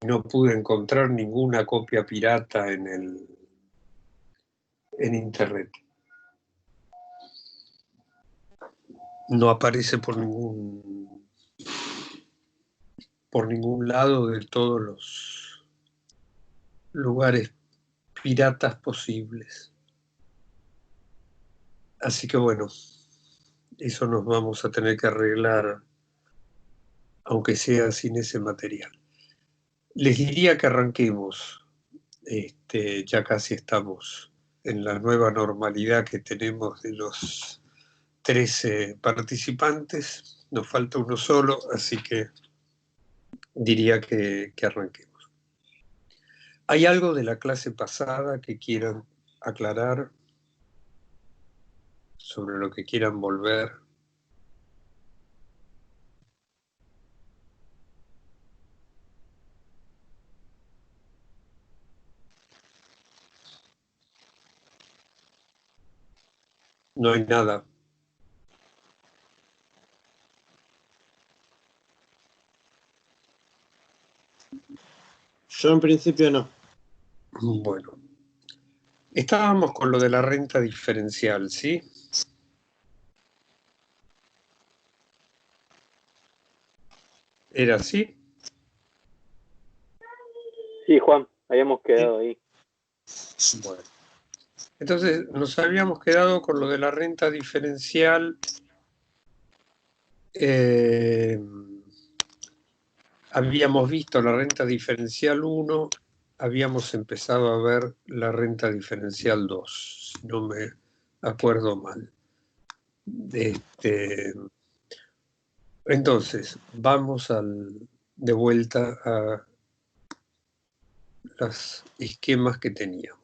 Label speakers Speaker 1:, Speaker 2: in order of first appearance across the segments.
Speaker 1: no pude encontrar ninguna copia pirata en internet. No aparece por ningún lado de todos los lugares piratas posibles. Así que bueno, eso nos vamos a tener que arreglar, aunque sea sin ese material. Les diría que arranquemos. Ya casi estamos en la nueva normalidad que tenemos de los 13 participantes. Nos falta uno solo, así que diría que arranquemos. ¿Hay algo de la clase pasada que quieran aclarar? ¿Sobre lo que quieran volver? No hay nada.
Speaker 2: Yo en principio no.
Speaker 1: Bueno. Estábamos con lo de la renta diferencial, ¿sí? ¿Era así?
Speaker 3: Sí, Juan, habíamos quedado ahí.
Speaker 1: Bueno. Entonces, nos habíamos quedado con lo de la renta diferencial. Habíamos visto la renta diferencial 1, habíamos empezado a ver la renta diferencial 2, si no me acuerdo mal. Entonces, vamos de vuelta a los esquemas que teníamos.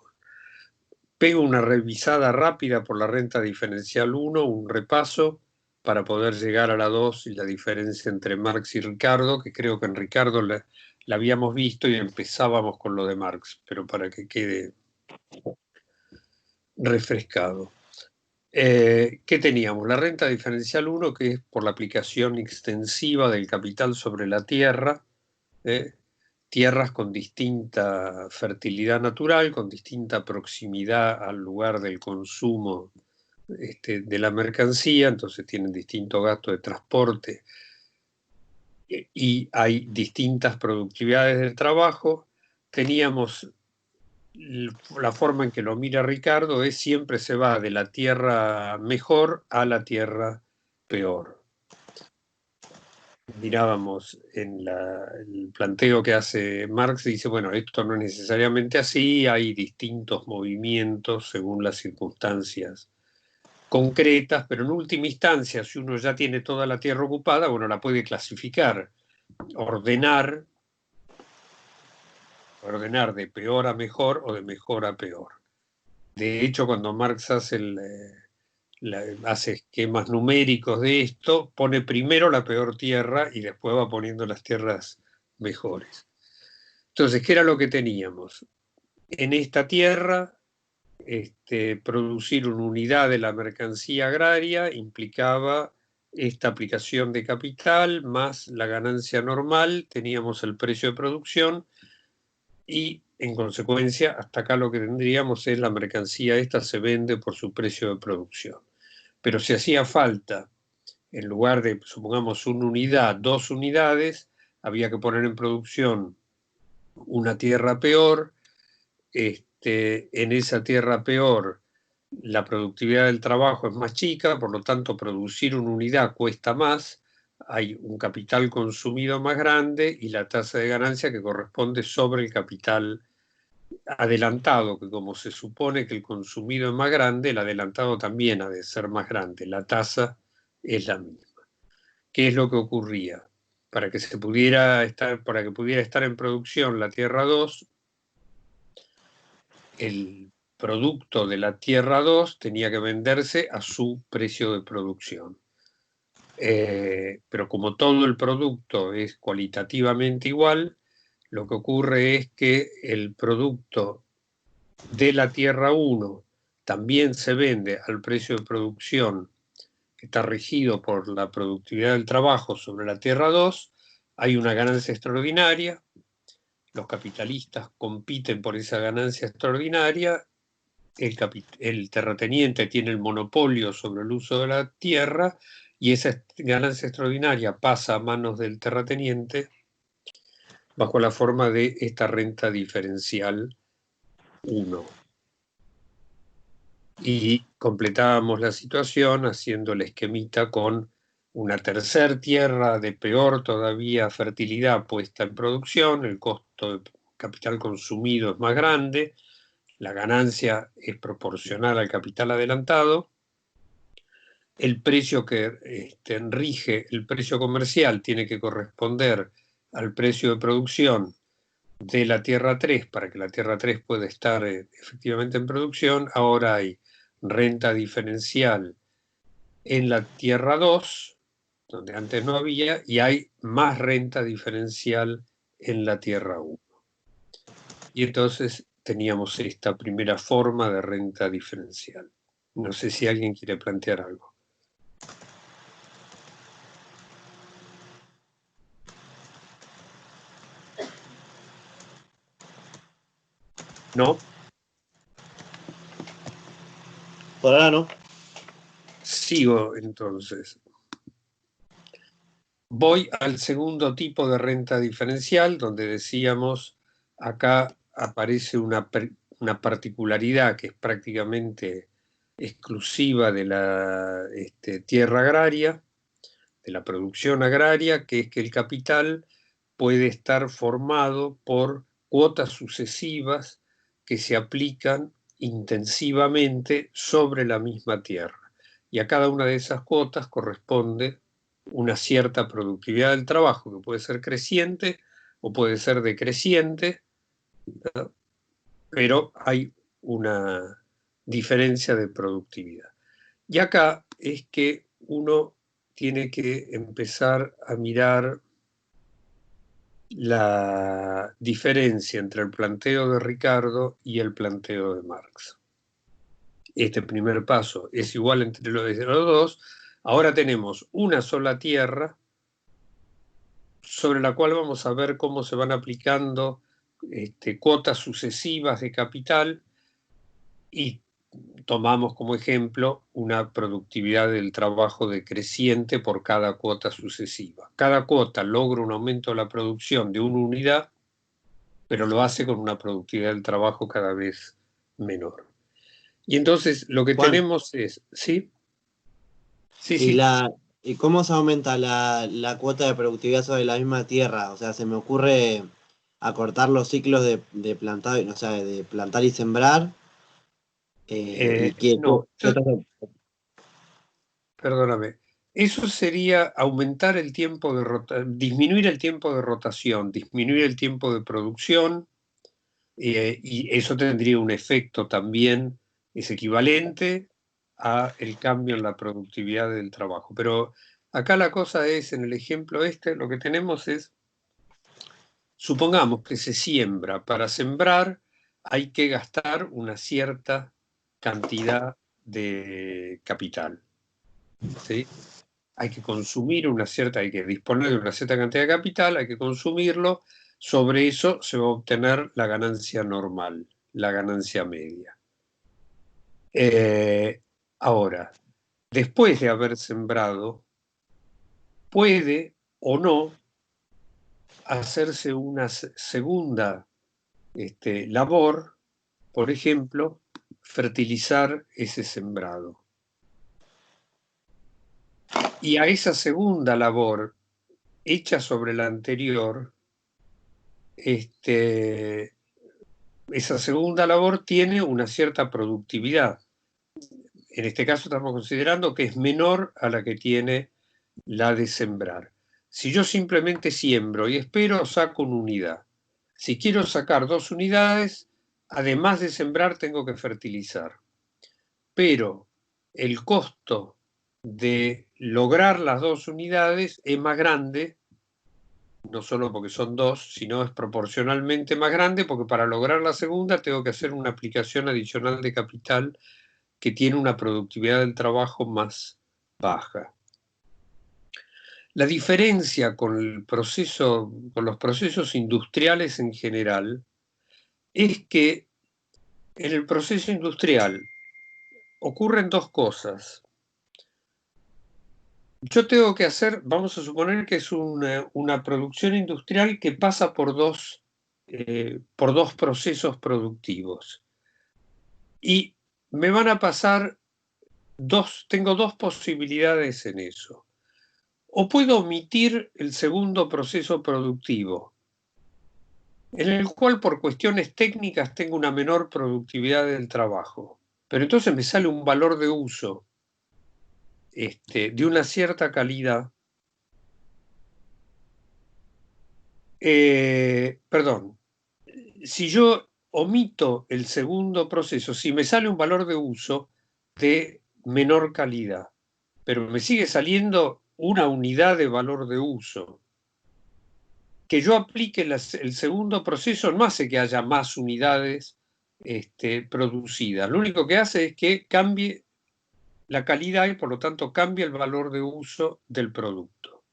Speaker 1: Pego una revisada rápida por la renta diferencial 1, un repaso, para poder llegar a la 2 y la diferencia entre Marx y Ricardo, que creo que en Ricardo la habíamos visto y empezábamos con lo de Marx, pero para que quede refrescado. ¿Qué teníamos? La renta diferencial 1, que es por la aplicación extensiva del capital sobre la tierra, tierras con distinta fertilidad natural, con distinta proximidad al lugar del consumo de la mercancía, entonces tienen distinto gasto de transporte y hay distintas productividades del trabajo. Teníamos la forma en que lo mira Ricardo es siempre se va de la tierra mejor a la tierra peor. Mirábamos en el planteo que hace Marx, dice, bueno, esto no es necesariamente así, hay distintos movimientos según las circunstancias concretas, pero en última instancia, si uno ya tiene toda la tierra ocupada, bueno, la puede clasificar, ordenar de peor a mejor o de mejor a peor. De hecho, cuando Marx hace hace esquemas numéricos de esto, pone primero la peor tierra y después va poniendo las tierras mejores. Entonces, ¿qué era lo que teníamos? En esta tierra, producir una unidad de la mercancía agraria implicaba esta aplicación de capital más la ganancia normal, teníamos el precio de producción y en consecuencia hasta acá lo que tendríamos es la mercancía esta se vende por su precio de producción. Pero si hacía falta, en lugar de, supongamos, una unidad, 2 unidades, había que poner en producción una tierra peor. En esa tierra peor, la productividad del trabajo es más chica, por lo tanto, producir una unidad cuesta más, hay un capital consumido más grande y la tasa de ganancia que corresponde sobre el capital adelantado, que como se supone que el consumido es más grande, el adelantado también ha de ser más grande, la tasa es la misma. ¿Qué es lo que ocurría? Para que pudiera estar en producción la tierra 2, el producto de la tierra 2 tenía que venderse a su precio de producción. Pero como todo el producto es cualitativamente igual, lo que ocurre es que el producto de la tierra 1 también se vende al precio de producción que está regido por la productividad del trabajo sobre la tierra 2, hay una ganancia extraordinaria, los capitalistas compiten por esa ganancia extraordinaria, el terrateniente tiene el monopolio sobre el uso de la tierra y esa ganancia extraordinaria pasa a manos del terrateniente bajo la forma de esta renta diferencial 1. Y completábamos la situación haciendo el esquemita con una tercer tierra de peor todavía fertilidad puesta en producción, el costo de capital consumido es más grande, la ganancia es proporcional al capital adelantado, el precio que rige el precio comercial tiene que corresponder al precio de producción de la tierra 3 para que la tierra 3 pueda estar efectivamente en producción. Ahora hay renta diferencial en la tierra 2, donde antes no había, y hay más renta diferencial en la tierra 1. Y entonces teníamos esta primera forma de renta diferencial. No sé si alguien quiere plantear algo. ¿No?
Speaker 2: Por ahora no.
Speaker 1: Sigo entonces. Voy al segundo tipo de renta diferencial, donde decíamos, acá aparece una particularidad que es prácticamente exclusiva de la tierra agraria, de la producción agraria, que es que el capital puede estar formado por cuotas sucesivas que se aplican intensivamente sobre la misma tierra. Y a cada una de esas cuotas corresponde una cierta productividad del trabajo, que puede ser creciente o puede ser decreciente, ¿no? Pero hay una diferencia de productividad. Y acá es que uno tiene que empezar a mirar la diferencia entre el planteo de Ricardo y el planteo de Marx. Este primer paso es igual entre los dos. Ahora tenemos una sola tierra sobre la cual vamos a ver cómo se van aplicando cuotas sucesivas de capital y tomamos como ejemplo una productividad del trabajo decreciente por cada cuota sucesiva. Cada cuota logra un aumento de la producción de una unidad, pero lo hace con una productividad del trabajo cada vez menor. Y entonces lo que
Speaker 2: Juan,
Speaker 1: tenemos es, ¿sí? Sí.
Speaker 2: ¿Y cómo se aumenta la cuota de productividad sobre la misma tierra? O sea, se me ocurre acortar los ciclos de plantado, o sea, de plantar y sembrar.
Speaker 1: No, perdóname. Eso sería aumentar el tiempo de disminuir el tiempo de rotación, disminuir el tiempo de producción, y eso tendría un efecto también, es equivalente a el cambio en la productividad del trabajo. Pero acá la cosa es, en el ejemplo lo que tenemos es, supongamos que se siembra. Para sembrar hay que gastar una cierta cantidad de capital, ¿sí? Hay que consumir hay que disponer de una cierta cantidad de capital, hay que consumirlo, sobre eso se va a obtener la ganancia normal, la ganancia media. Ahora, después de haber sembrado, puede o no hacerse una segunda labor, por ejemplo, fertilizar ese sembrado. Y a esa segunda labor, hecha sobre la anterior, esa segunda labor tiene una cierta productividad. En este caso estamos considerando que es menor a la que tiene la de sembrar. Si yo simplemente siembro y espero, saco una unidad. Si quiero sacar 2 unidades, además de sembrar, tengo que fertilizar. Pero el costo de lograr las 2 unidades es más grande, no solo porque son 2, sino es proporcionalmente más grande, porque para lograr la segunda tengo que hacer una aplicación adicional de capital que tiene una productividad del trabajo más baja. La diferencia con con los procesos industriales en general, es que en el proceso industrial ocurren dos cosas. Yo tengo que hacer, vamos a suponer que es una producción industrial que pasa por dos procesos productivos. Y me van a pasar tengo dos posibilidades en eso. O puedo omitir el segundo proceso productivo, en el cual por cuestiones técnicas tengo una menor productividad del trabajo. Pero entonces me sale un valor de uso de una cierta calidad. Perdón, si yo omito el segundo proceso, si me sale un valor de uso de menor calidad, pero me sigue saliendo una unidad de valor de uso, que yo aplique el segundo proceso no hace que haya más unidades producidas. Lo único que hace es que cambie la calidad y por lo tanto cambia el valor de uso del producto.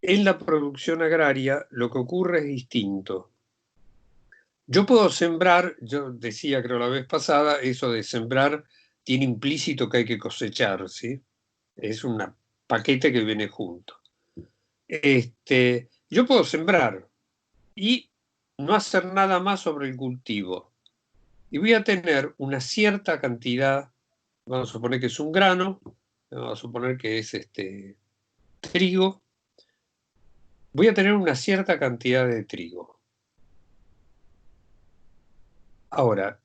Speaker 1: En la producción agraria lo que ocurre es distinto. Yo puedo sembrar, yo decía creo la vez pasada, eso de sembrar tiene implícito que hay que cosechar, ¿sí? Es un paquete que viene junto. Yo puedo sembrar y no hacer nada más sobre el cultivo. Y voy a tener una cierta cantidad, vamos a suponer que es un grano, vamos a suponer que es trigo, voy a tener una cierta cantidad de trigo. Ahora,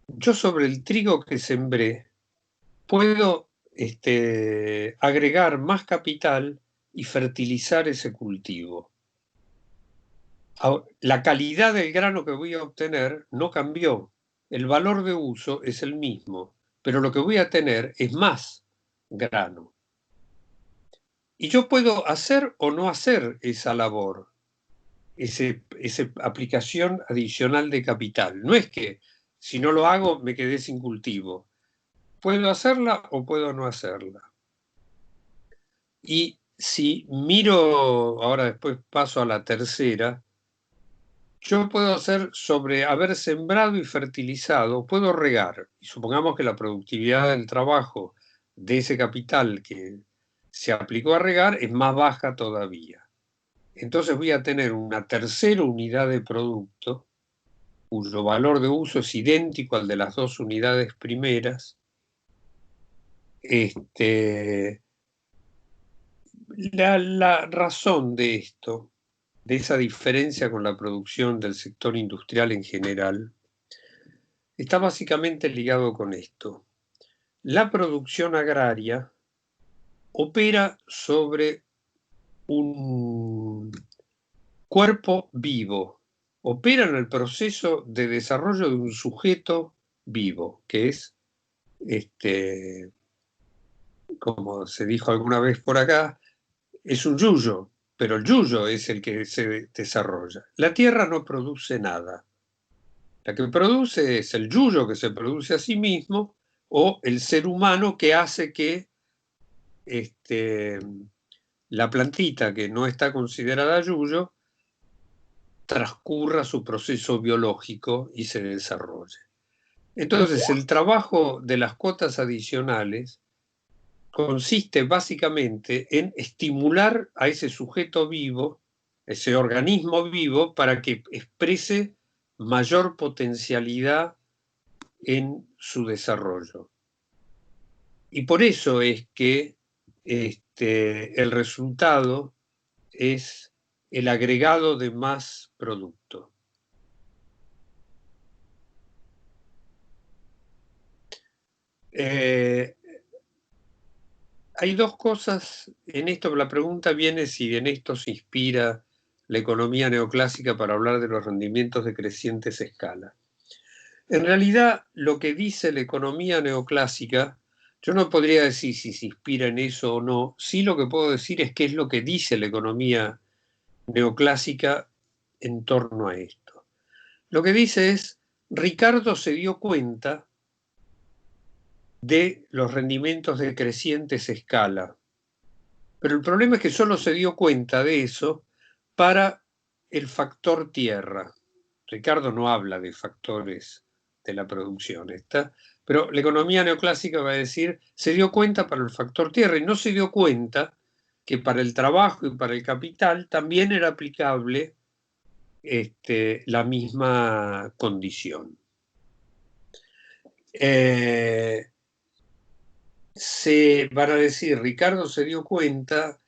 Speaker 1: yo sobre el trigo que sembré puedo agregar más capital y fertilizar ese cultivo. La calidad del grano que voy a obtener no cambió. El valor de uso es el mismo, pero lo que voy a tener es más grano. Y yo puedo hacer o no hacer esa labor, esa aplicación adicional de capital. No es que si no lo hago me quedé sin cultivo. Puedo hacerla o puedo no hacerla. Y si miro, ahora después paso a la tercera, yo puedo hacer sobre haber sembrado y fertilizado, puedo regar. Y supongamos que la productividad del trabajo de ese capital que se aplicó a regar es más baja todavía. Entonces voy a tener una tercera unidad de producto cuyo valor de uso es idéntico al de las dos unidades primeras. La razón de esto, de esa diferencia con la producción del sector industrial en general, está básicamente ligado con esto. La producción agraria opera sobre un cuerpo vivo, opera en el proceso de desarrollo de un sujeto vivo, que es, como se dijo alguna vez por acá, es un yuyo, pero el yuyo es el que se desarrolla. La tierra no produce nada. La que produce es el yuyo que se produce a sí mismo o el ser humano que hace que la plantita que no está considerada yuyo transcurra su proceso biológico y se desarrolle. Entonces, el trabajo de las cuotas adicionales consiste básicamente en estimular a ese sujeto vivo, ese organismo vivo, para que exprese mayor potencialidad en su desarrollo. Y por eso es que el resultado es el agregado de más producto. Hay dos cosas en esto. La pregunta viene si en esto se inspira la economía neoclásica para hablar de los rendimientos de crecientes escalas. En realidad, lo que dice la economía neoclásica, yo no podría decir si se inspira en eso o no. Sí, lo que puedo decir es qué es lo que dice la economía neoclásica en torno a esto. Lo que dice es, Ricardo se dio cuenta de los rendimientos de crecientes escala, Pero el problema es que solo se dio cuenta de eso para el factor tierra. Ricardo no habla de factores de la producción, pero la economía neoclásica va a decir, se dio cuenta para el factor tierra y no se dio cuenta que para el trabajo y para el capital también era aplicable la misma condición. Se van a decir, Ricardo se dio cuenta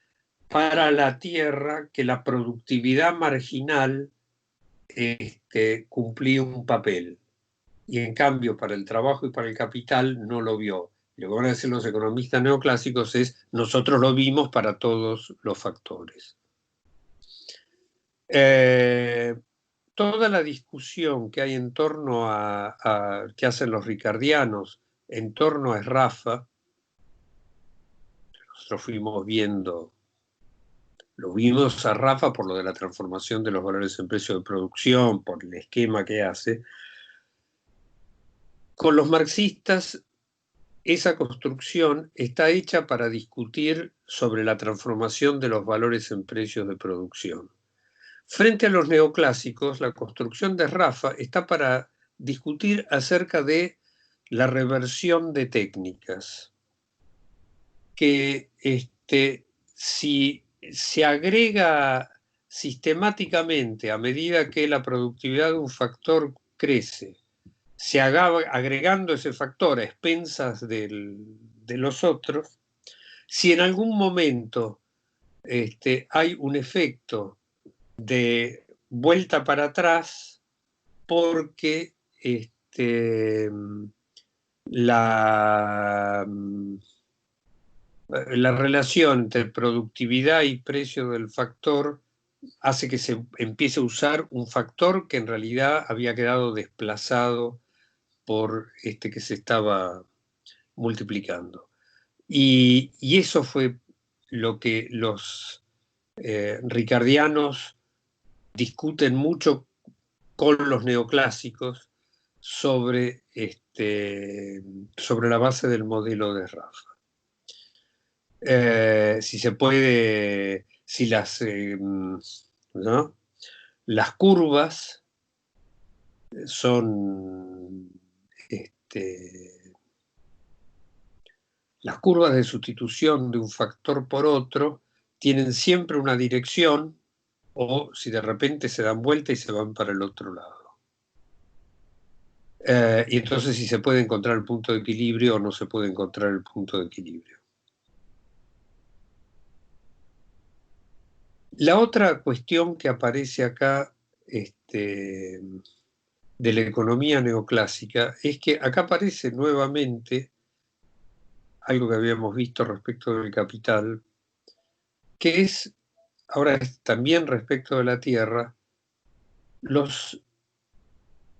Speaker 1: para la tierra que la productividad marginal cumplía un papel, y en cambio para el trabajo y para el capital no lo vio. Lo que van a decir los economistas neoclásicos es, nosotros lo vimos para todos los factores. Toda la discusión que hay en torno que hacen los ricardianos en torno a Sraffa, nosotros fuimos viendo, lo vimos a Sraffa por lo de la transformación de los valores en precio de producción, por el esquema que hace. Con los marxistas, esa construcción está hecha para discutir sobre la transformación de los valores en precios de producción. Frente a los neoclásicos, la construcción de Sraffa está para discutir acerca de la reversión de técnicas, que si se agrega sistemáticamente a medida que la productividad de un factor crece, se agregando ese factor a expensas de los otros, si en algún momento hay un efecto de vuelta para atrás porque la relación entre productividad y precio del factor hace que se empiece a usar un factor que en realidad había quedado desplazado por que se estaba multiplicando. Y eso fue lo que los ricardianos discuten mucho con los neoclásicos sobre la base del modelo de Sraffa. Si se puede, si las curvas son las curvas de sustitución de un factor por otro tienen siempre una dirección, o si de repente se dan vuelta y se van para el otro lado. Y entonces si se puede encontrar el punto de equilibrio o no se puede encontrar el punto de equilibrio. La otra cuestión que aparece acá de la economía neoclásica es que acá aparece nuevamente algo que habíamos visto respecto del capital, que es, ahora es también respecto de la tierra, los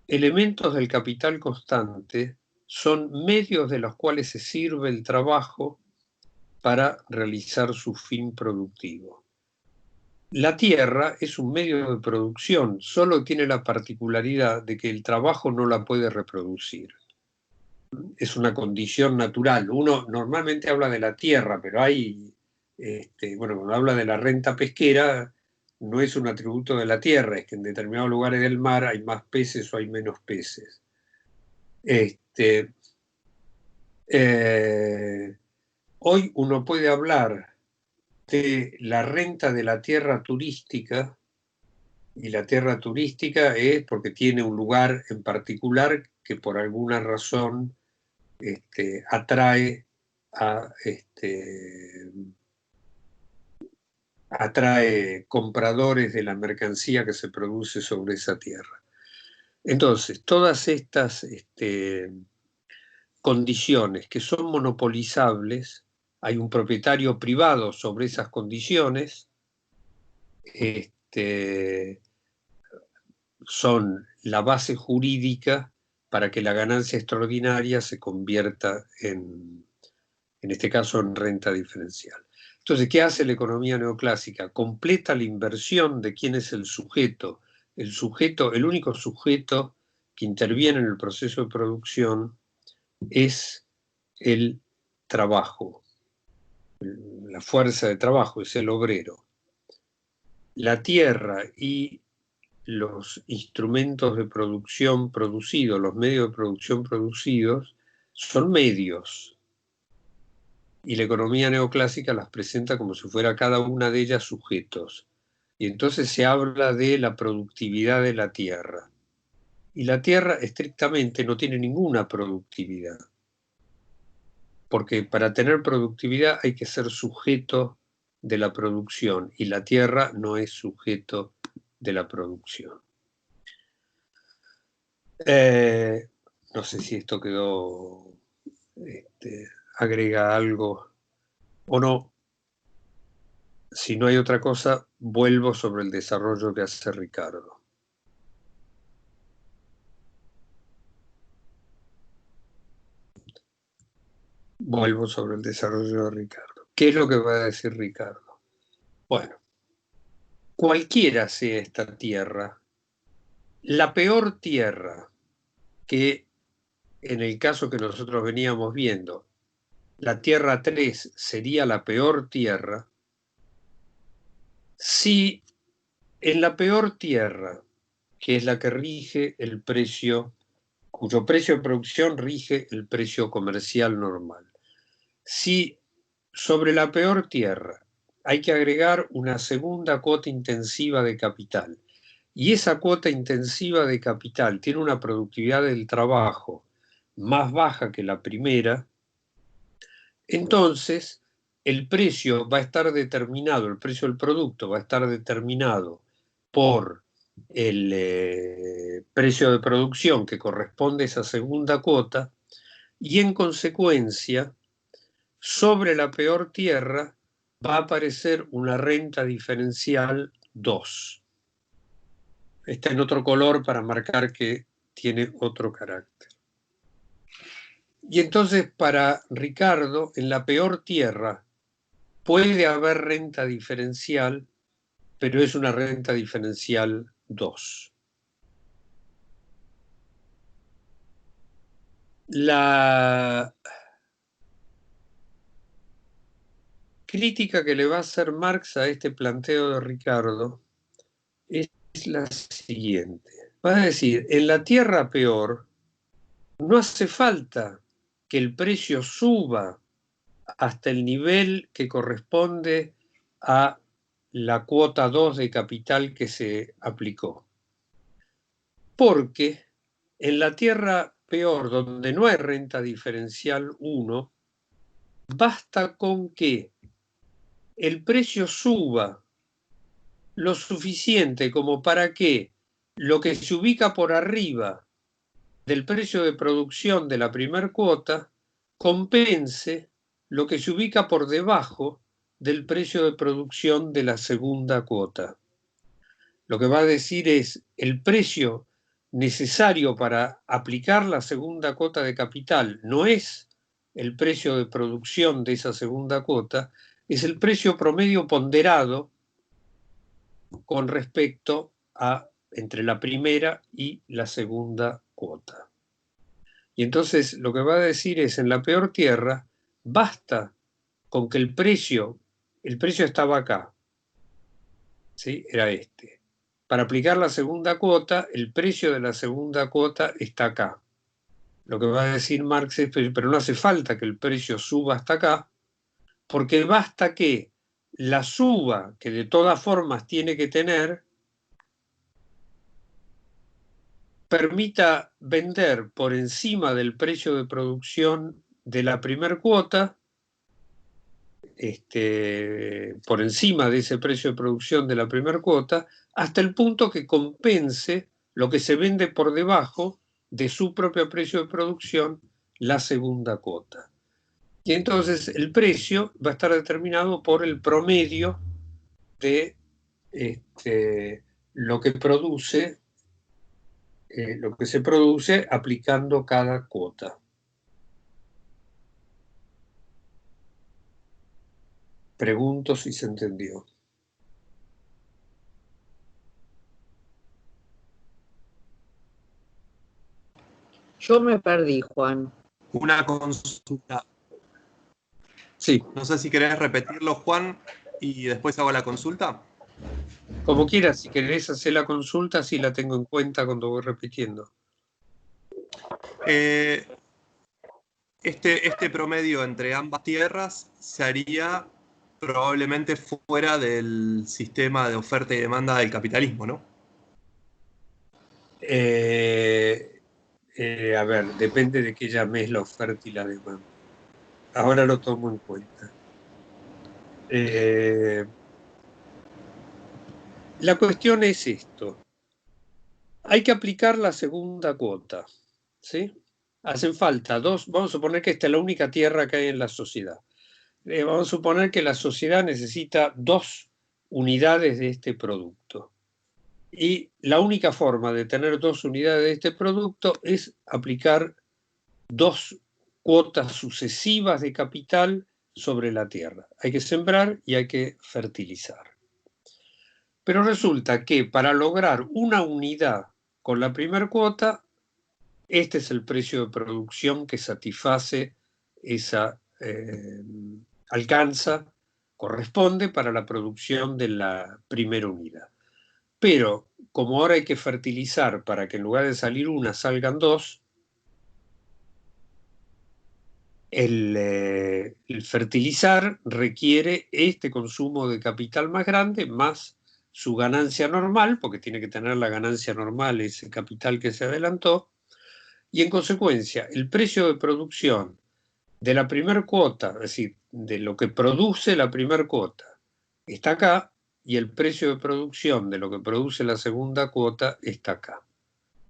Speaker 1: elementos del capital constante son medios de los cuales se sirve el trabajo para realizar su fin productivo. La tierra es un medio de producción, solo tiene la particularidad de que el trabajo no la puede reproducir. Es una condición natural. Uno normalmente habla de la tierra, pero hay, cuando habla de la renta pesquera, no es un atributo de la tierra, es que en determinados lugares del mar hay más peces o hay menos peces. Hoy uno puede hablar de la renta de la tierra turística, y la tierra turística es porque tiene un lugar en particular que por alguna razón atrae compradores de la mercancía que se produce sobre esa tierra. Entonces, todas estas condiciones que son monopolizables, hay un propietario privado sobre esas condiciones, son la base jurídica para que la ganancia extraordinaria se convierta en este caso en renta diferencial. Entonces, ¿qué hace la economía neoclásica? Completa la inversión de quién es el sujeto. El único sujeto que interviene en el proceso de producción es el trabajo. la fuerza de trabajo, es el obrero. La tierra y los instrumentos de producción producidos, los medios de producción producidos, son medios. Y la economía neoclásica las presenta como si fuera cada una de ellas sujetos. Y entonces se habla de la productividad de la tierra. Y la tierra estrictamente no tiene ninguna productividad. Porque para tener productividad hay que ser sujeto de la producción. Y la tierra no es sujeto de la producción. No sé si esto quedó, agrega algo o no. Si no hay otra cosa, vuelvo sobre el desarrollo que hace Ricardo. Vuelvo sobre el desarrollo de Ricardo. ¿Qué es lo que va a decir Ricardo? Bueno, cualquiera sea esta tierra, la peor tierra que en el caso que nosotros veníamos viendo, la tierra 3 sería la peor tierra, si en la peor tierra, que es la que rige el precio, cuyo precio de producción rige el precio comercial normal, si sobre la peor tierra hay que agregar una segunda cuota intensiva de capital, y esa cuota intensiva de capital tiene una productividad del trabajo más baja que la primera, entonces el precio va a estar determinado, el precio del producto va a estar determinado por el precio de producción que corresponde a esa segunda cuota, y en consecuencia, sobre la peor tierra va a aparecer una renta diferencial 2. Está en otro color para marcar que tiene otro carácter. Y entonces para Ricardo, en la peor tierra puede haber renta diferencial, pero es una renta diferencial 2. La crítica que le va a hacer Marx a este planteo de Ricardo es la siguiente. Va a decir, en la tierra peor no hace falta que el precio suba hasta el nivel que corresponde a la cuota 2 de capital que se aplicó. Porque en la tierra peor, donde no hay renta diferencial 1, basta con que el precio suba lo suficiente como para que lo que se ubica por arriba del precio de producción de la primer cuota compense lo que se ubica por debajo del precio de producción de la segunda cuota. Lo que va a decir es el precio necesario para aplicar la segunda cuota de capital no es el precio de producción de esa segunda cuota, es el precio promedio ponderado con respecto a entre la primera y la segunda cuota. Y entonces lo que va a decir es, en la peor tierra, basta con que el precio estaba acá, ¿sí? Era este. Para aplicar la segunda cuota, el precio de la segunda cuota está acá. Lo que va a decir Marx es, pero no hace falta que el precio suba hasta acá, porque basta que la suba, que de todas formas tiene que tener, permita vender por encima del precio de producción de la primer cuota, por encima de ese precio de producción de la primera cuota, hasta el punto que compense lo que se vende por debajo de su propio precio de producción, la segunda cuota. Y entonces el precio va a estar determinado por el promedio de lo que produce, lo que se produce aplicando cada cuota. Pregunto si se entendió.
Speaker 4: Yo me perdí, Juan.
Speaker 5: Una consulta.
Speaker 1: Sí,
Speaker 4: No sé si querés repetirlo, Juan, y después hago la consulta.
Speaker 1: como quieras, si querés hacer la consulta, sí la tengo en cuenta cuando voy repitiendo.
Speaker 4: Este promedio entre ambas tierras se haría probablemente fuera del sistema de oferta y demanda del capitalismo, ¿no?
Speaker 1: A ver, depende de qué llames la oferta y la demanda. Ahora lo tomo en cuenta. La cuestión es esto. Hay que aplicar la segunda cuota, ¿sí? Hacen falta dos, vamos a suponer que esta es la única tierra que hay en la sociedad. Vamos a suponer que la sociedad necesita 2 unidades de este producto. Y la única forma de tener 2 unidades de este producto es aplicar 2 cuotas sucesivas de capital sobre la tierra. Hay que sembrar y hay que fertilizar. Pero resulta que para lograr una unidad con la primera cuota, este es el precio de producción que satisface esa, alcanza, corresponde para la producción de la primera unidad. Pero como ahora hay que fertilizar para que en lugar de salir una salgan 2, el fertilizar requiere este consumo de capital más grande más su ganancia normal, porque tiene que tener la ganancia normal ese capital que se adelantó, y en consecuencia el precio de producción de la primera cuota, es decir, de lo que produce la primera cuota, está acá, y el precio de producción de lo que produce la segunda cuota está acá.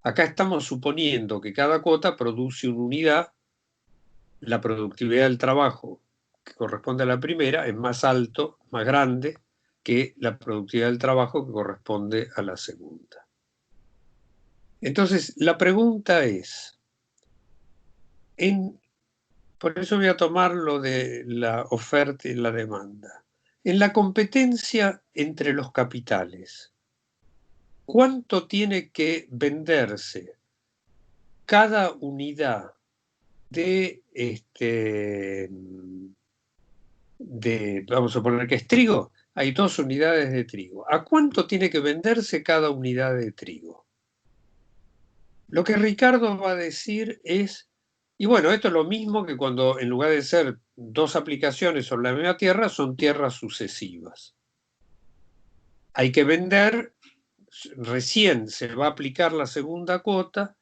Speaker 1: Acá estamos suponiendo que cada cuota produce una unidad. La productividad del trabajo que corresponde a la primera es más alto, más grande que la productividad del trabajo que corresponde a la segunda. Entonces, la pregunta es, por eso voy a tomar lo de la oferta y la demanda. En la competencia entre los capitales, ¿cuánto tiene que venderse cada unidad de vamos a poner que es trigo? Hay 2 unidades de trigo. ¿A cuánto tiene que venderse cada unidad de trigo? Lo que Ricardo va a decir es, y bueno, esto es lo mismo que cuando en lugar de ser 2 aplicaciones sobre la misma tierra, son tierras sucesivas. Hay que vender, recién se va a aplicar la segunda cuota,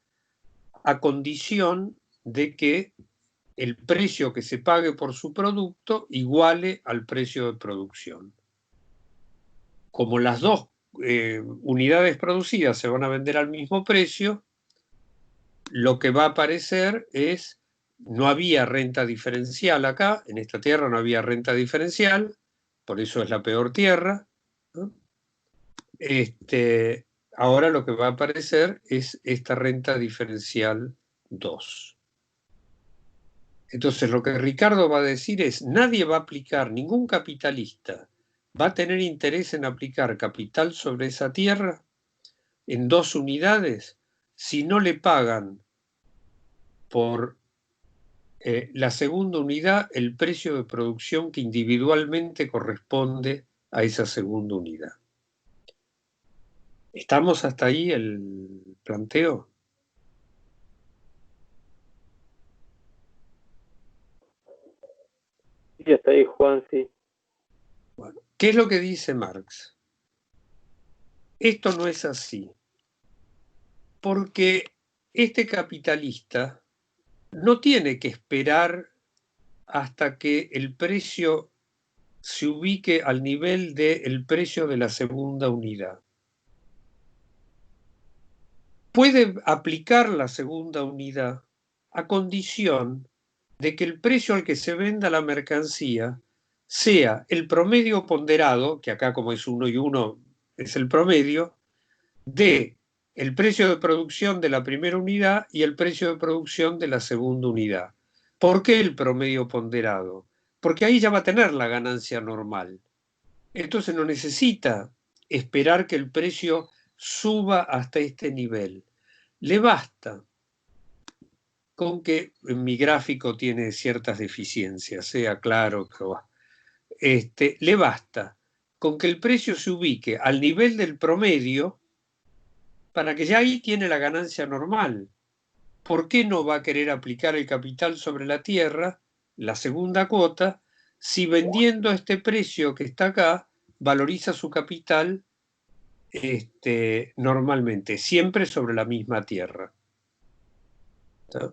Speaker 1: a condición de que el precio que se pague por su producto iguale al precio de producción. Como las 2 unidades producidas se van a vender al mismo precio, lo que va a aparecer es, no había renta diferencial acá, en esta tierra no había renta diferencial, por eso es la peor tierra, ¿no? Ahora lo que va a aparecer es esta renta diferencial 2. Entonces lo que Ricardo va a decir es, nadie va a aplicar, ningún capitalista va a tener interés en aplicar capital sobre esa tierra en 2 unidades si no le pagan por la segunda unidad el precio de producción que individualmente corresponde a esa segunda unidad. ¿Estamos hasta ahí el planteo?
Speaker 3: Sí, hasta ahí, Juan, sí.
Speaker 1: Bueno, ¿qué es lo que dice Marx? Esto no es así, porque este capitalista no tiene que esperar hasta que el precio se ubique al nivel del precio de la segunda unidad. Puede aplicar la segunda unidad a condición de que el precio al que se venda la mercancía sea el promedio ponderado, que acá como es 1 y 1 es el promedio, de el precio de producción de la primera unidad y el precio de producción de la segunda unidad. ¿Por qué el promedio ponderado? Porque ahí ya va a tener la ganancia normal. Entonces no necesita esperar que el precio suba hasta este nivel. Le basta con que mi gráfico tiene ciertas deficiencias, sea claro que le basta con que el precio se ubique al nivel del promedio para que ya ahí tiene la ganancia normal. ¿Por qué no va a querer aplicar el capital sobre la tierra, la segunda cuota, si vendiendo este precio que está acá, valoriza su capital normalmente, siempre sobre la misma tierra? ¿Está?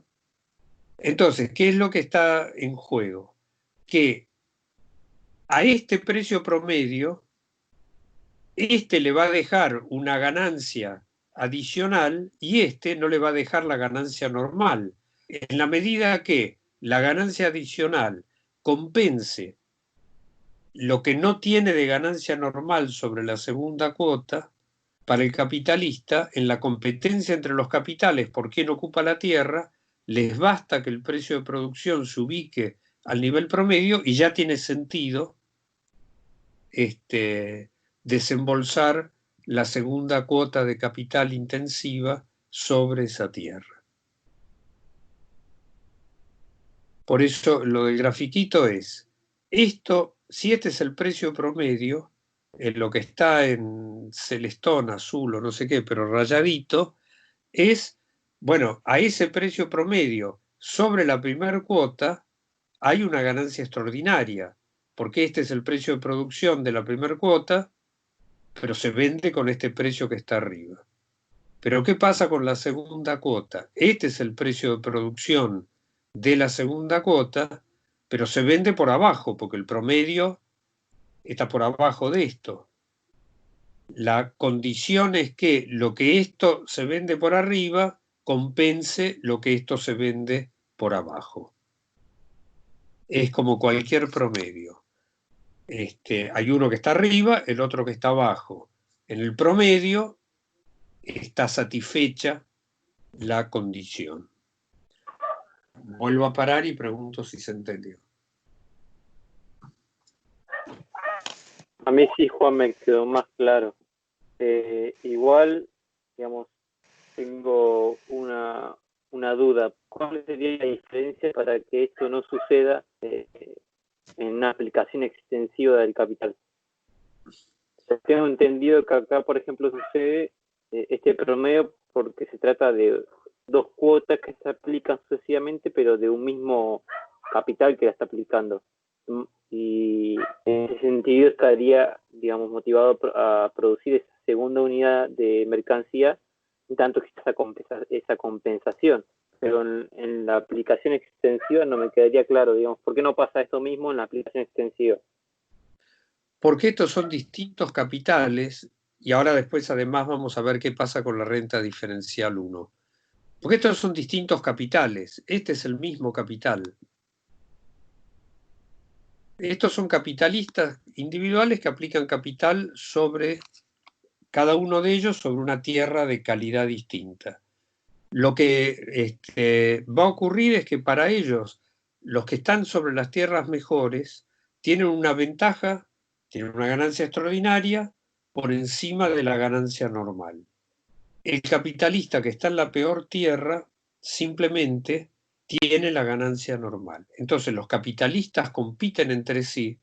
Speaker 1: Entonces, ¿qué es lo que está en juego? Que a este precio promedio, le va a dejar una ganancia adicional y no le va a dejar la ganancia normal. En la medida que la ganancia adicional compense lo que no tiene de ganancia normal sobre la segunda cuota, para el capitalista, en la competencia entre los capitales por quién ocupa la tierra, les basta que el precio de producción se ubique al nivel promedio y ya tiene sentido desembolsar la segunda cuota de capital intensiva sobre esa tierra. Por eso lo del grafiquito es, si este es el precio promedio, lo que está en celestón, azul o no sé qué, pero rayadito, es, bueno, a ese precio promedio sobre la primera cuota hay una ganancia extraordinaria, porque este es el precio de producción de la primera cuota, pero se vende con este precio que está arriba. Pero ¿qué pasa con la segunda cuota? Este es el precio de producción de la segunda cuota, pero se vende por abajo, porque el promedio está por abajo de esto. La condición es que lo que esto se vende por arriba compense lo que esto se vende por abajo. Es como cualquier promedio. Hay uno que está arriba, el otro que está abajo. En el promedio está satisfecha la condición. Vuelvo a parar y pregunto si se entendió.
Speaker 3: A mí sí, Juan, me quedó más claro. Igual, digamos, tengo una duda. ¿Cuál sería la diferencia para que esto no suceda en una aplicación extensiva del capital? Tengo entendido que acá, por ejemplo, sucede este promedio porque se trata de dos cuotas que se aplican sucesivamente, pero de un mismo capital que la está aplicando. Y en ese sentido estaría, digamos, motivado a producir esa segunda unidad de mercancía, en tanto que esa compensación. Pero en la aplicación extensiva no me quedaría claro, digamos, ¿por qué no pasa esto mismo en la aplicación extensiva?
Speaker 1: Porque estos son distintos capitales, y ahora después además vamos a ver qué pasa con la renta diferencial 1. Porque estos son distintos capitales, este es el mismo capital. Estos son capitalistas individuales que aplican capital sobre cada uno de ellos sobre una tierra de calidad distinta. Lo que va a ocurrir es que para ellos, los que están sobre las tierras mejores, tienen una ventaja, tienen una ganancia extraordinaria por encima de la ganancia normal. El capitalista que está en la peor tierra simplemente tiene la ganancia normal. Entonces los capitalistas compiten entre sí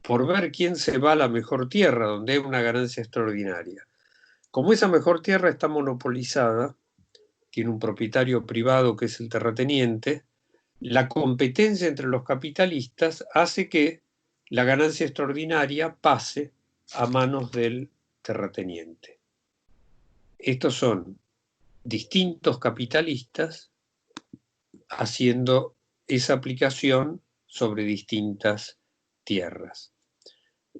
Speaker 1: por ver quién se va a la mejor tierra, donde hay una ganancia extraordinaria. Como esa mejor tierra está monopolizada, tiene un propietario privado que es el terrateniente, la competencia entre los capitalistas hace que la ganancia extraordinaria pase a manos del terrateniente. Estos son distintos capitalistas haciendo esa aplicación sobre distintas tierras.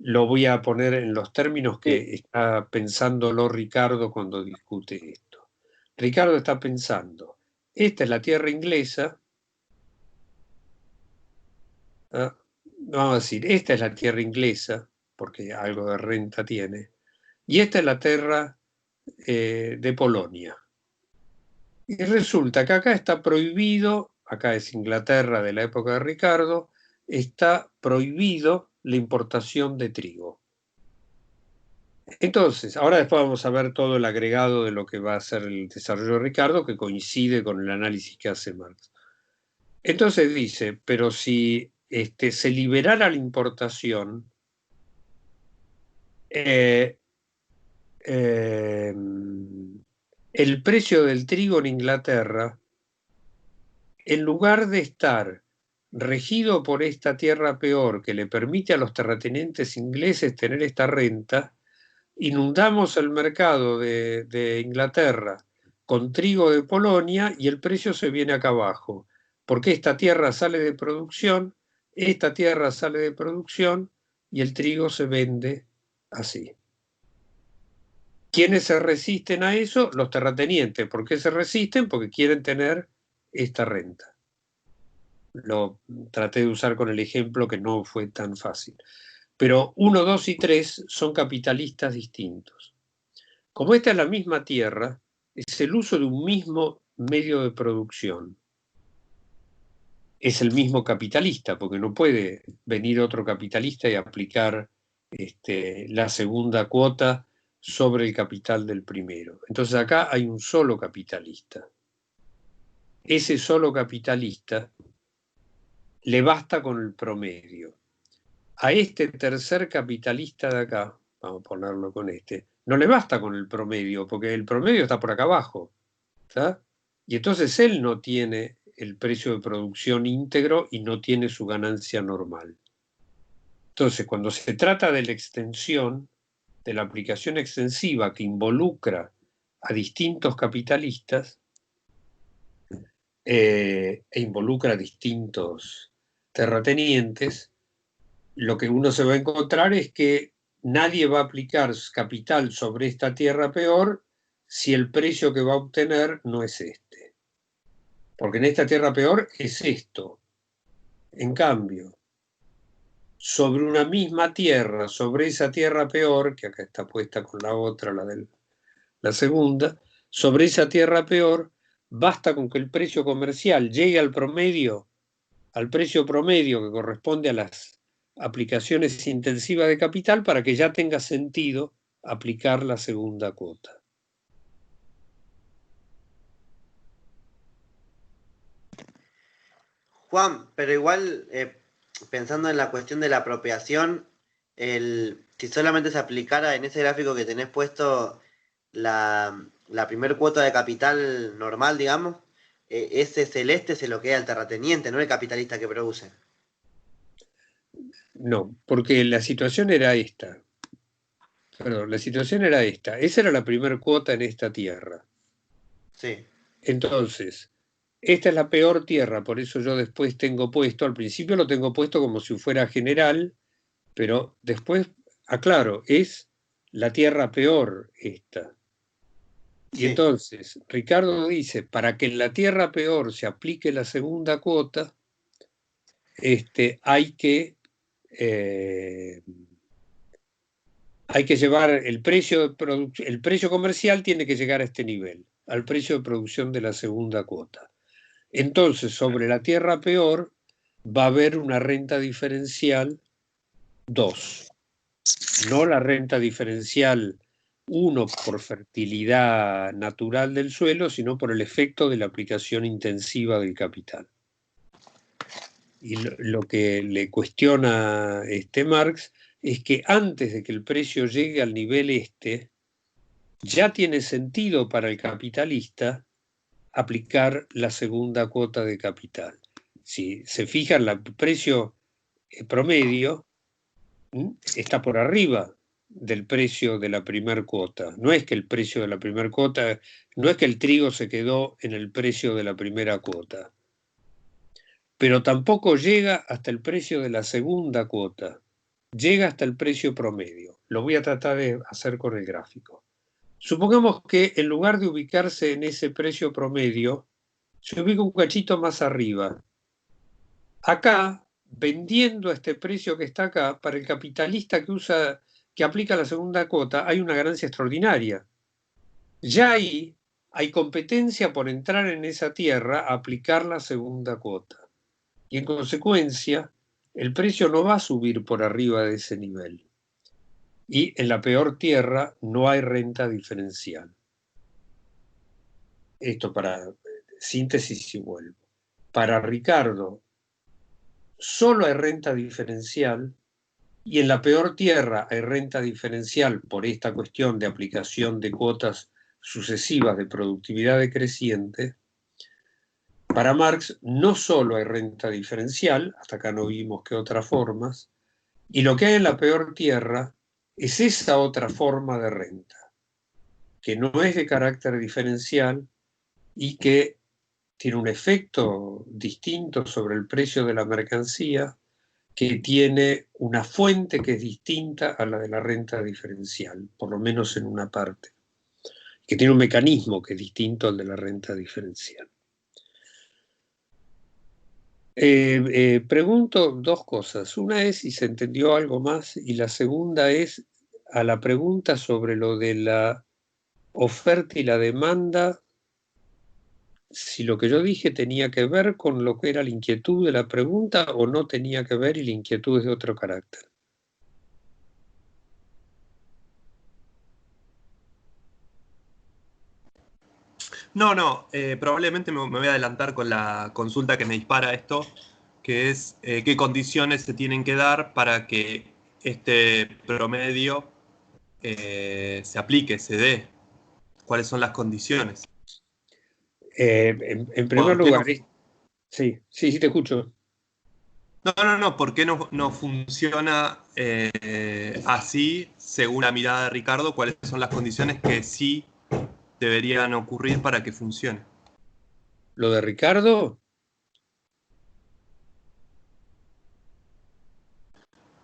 Speaker 1: Lo voy a poner en los términos que está pensándolo Ricardo cuando discute esto. Ricardo está pensando, esta es la tierra inglesa, vamos a decir, esta es la tierra inglesa, porque algo de renta tiene, y esta es la tierra de Polonia. Y resulta que acá está prohibido, acá es Inglaterra de la época de Ricardo, está prohibido la importación de trigo. Entonces, ahora después vamos a ver todo el agregado de lo que va a ser el desarrollo de Ricardo, que coincide con el análisis que hace Marx. Entonces dice, pero si se liberara la importación, el precio del trigo en Inglaterra, en lugar de estar regido por esta tierra peor que le permite a los terratenientes ingleses tener esta renta, inundamos el mercado de Inglaterra con trigo de Polonia y el precio se viene acá abajo, porque esta tierra sale de producción, esta tierra sale de producción y el trigo se vende así. ¿Quiénes se resisten a eso? Los terratenientes. ¿Por qué se resisten? Porque quieren tener esta renta. Lo traté de usar con el ejemplo que no fue tan fácil. Pero 1, 2 y 3 son capitalistas distintos. Como esta es la misma tierra, es el uso de un mismo medio de producción. Es el mismo capitalista, porque no puede venir otro capitalista y aplicar la segunda cuota sobre el capital del primero. Entonces acá hay un solo capitalista. Ese solo capitalista le basta con el promedio. A este tercer capitalista de acá, vamos a ponerlo con no le basta con el promedio, porque el promedio está por acá abajo, ¿está? Y entonces él no tiene el precio de producción íntegro y no tiene su ganancia normal. Entonces, cuando se trata de la extensión, de la aplicación extensiva que involucra a distintos capitalistas e involucra a distintos terratenientes, lo que uno se va a encontrar es que nadie va a aplicar capital sobre esta tierra peor si el precio que va a obtener no es este. Porque en esta tierra peor es esto. En cambio, sobre una misma tierra, sobre esa tierra peor, que acá está puesta con la otra, la segunda, sobre esa tierra peor, basta con que el precio comercial llegue al promedio, al precio promedio que corresponde a las aplicaciones intensivas de capital para que ya tenga sentido aplicar la segunda cuota.
Speaker 2: Juan, pero igual, pensando en la cuestión de la apropiación, si solamente se aplicara en ese gráfico que tenés puesto la primer cuota de capital normal, digamos, ese celeste se lo queda el terrateniente, no el capitalista que produce.
Speaker 1: No, porque la situación era esta. Perdón, la situación era esta. Esa era la primera cuota en esta tierra.
Speaker 2: Sí.
Speaker 1: Entonces, esta es la peor tierra, por eso yo después tengo puesto, al principio lo tengo puesto como si fuera general, pero después, aclaro, es la tierra peor esta. Y
Speaker 2: Sí.
Speaker 1: entonces, Ricardo dice, para que en la tierra peor se aplique la segunda cuota, hay que llevar el precio comercial tiene que llegar a este nivel, al precio de producción de la segunda cuota. Entonces, sobre la tierra peor va a haber una renta diferencial 2. No la renta diferencial 1 por fertilidad natural del suelo, sino por el efecto de la aplicación intensiva del capital. Y lo que le cuestiona Marx es que antes de que el precio llegue al nivel ya tiene sentido para el capitalista aplicar la segunda cuota de capital. Si se fijan, el precio promedio está por arriba del precio de la primer cuota. No es que el precio de la primera cuota, no es que el trigo se quedó en el precio de la primera cuota, pero tampoco llega hasta el precio de la segunda cuota, llega hasta el precio promedio. Lo voy a tratar de hacer con el gráfico. Supongamos que en lugar de ubicarse en ese precio promedio, se ubica un cachito más arriba. Acá, vendiendo a este precio que está acá, para el capitalista que aplica la segunda cuota, hay una ganancia extraordinaria. Ya ahí hay competencia por entrar en esa tierra a aplicar la segunda cuota. Y en consecuencia, el precio no va a subir por arriba de ese nivel. Y en la peor tierra no hay renta diferencial. Esto para síntesis y vuelvo. para Ricardo solo hay renta diferencial y en la peor tierra hay renta diferencial por esta cuestión de aplicación de cuotas sucesivas de productividad decreciente, para Marx no solo hay renta diferencial, hasta acá no vimos qué otras formas, y lo que hay en la peor tierra es esa otra forma de renta, que no es de carácter diferencial y que tiene un efecto distinto sobre el precio de la mercancía, que tiene una fuente que es distinta a la de la renta diferencial, por lo menos en una parte, que tiene un mecanismo que es distinto al de la renta diferencial. Pregunto dos cosas. Una es si se entendió algo más y la segunda es a la pregunta sobre lo de la oferta y la demanda, si lo que yo dije tenía que ver con lo que era la inquietud de la pregunta o no tenía que ver y la inquietud es de otro carácter.
Speaker 4: No, probablemente me voy a adelantar con la consulta que me dispara esto, que es qué condiciones se tienen que dar para que este promedio se aplique, se dé. ¿Cuáles son las condiciones?
Speaker 1: En primer
Speaker 4: ¿Por qué
Speaker 1: lugar,
Speaker 4: no,
Speaker 1: sí, te escucho.
Speaker 4: no, ¿por qué no funciona así, según la mirada de Ricardo? ¿Cuáles son las condiciones que sí deberían ocurrir para que funcione?
Speaker 1: Lo de Ricardo,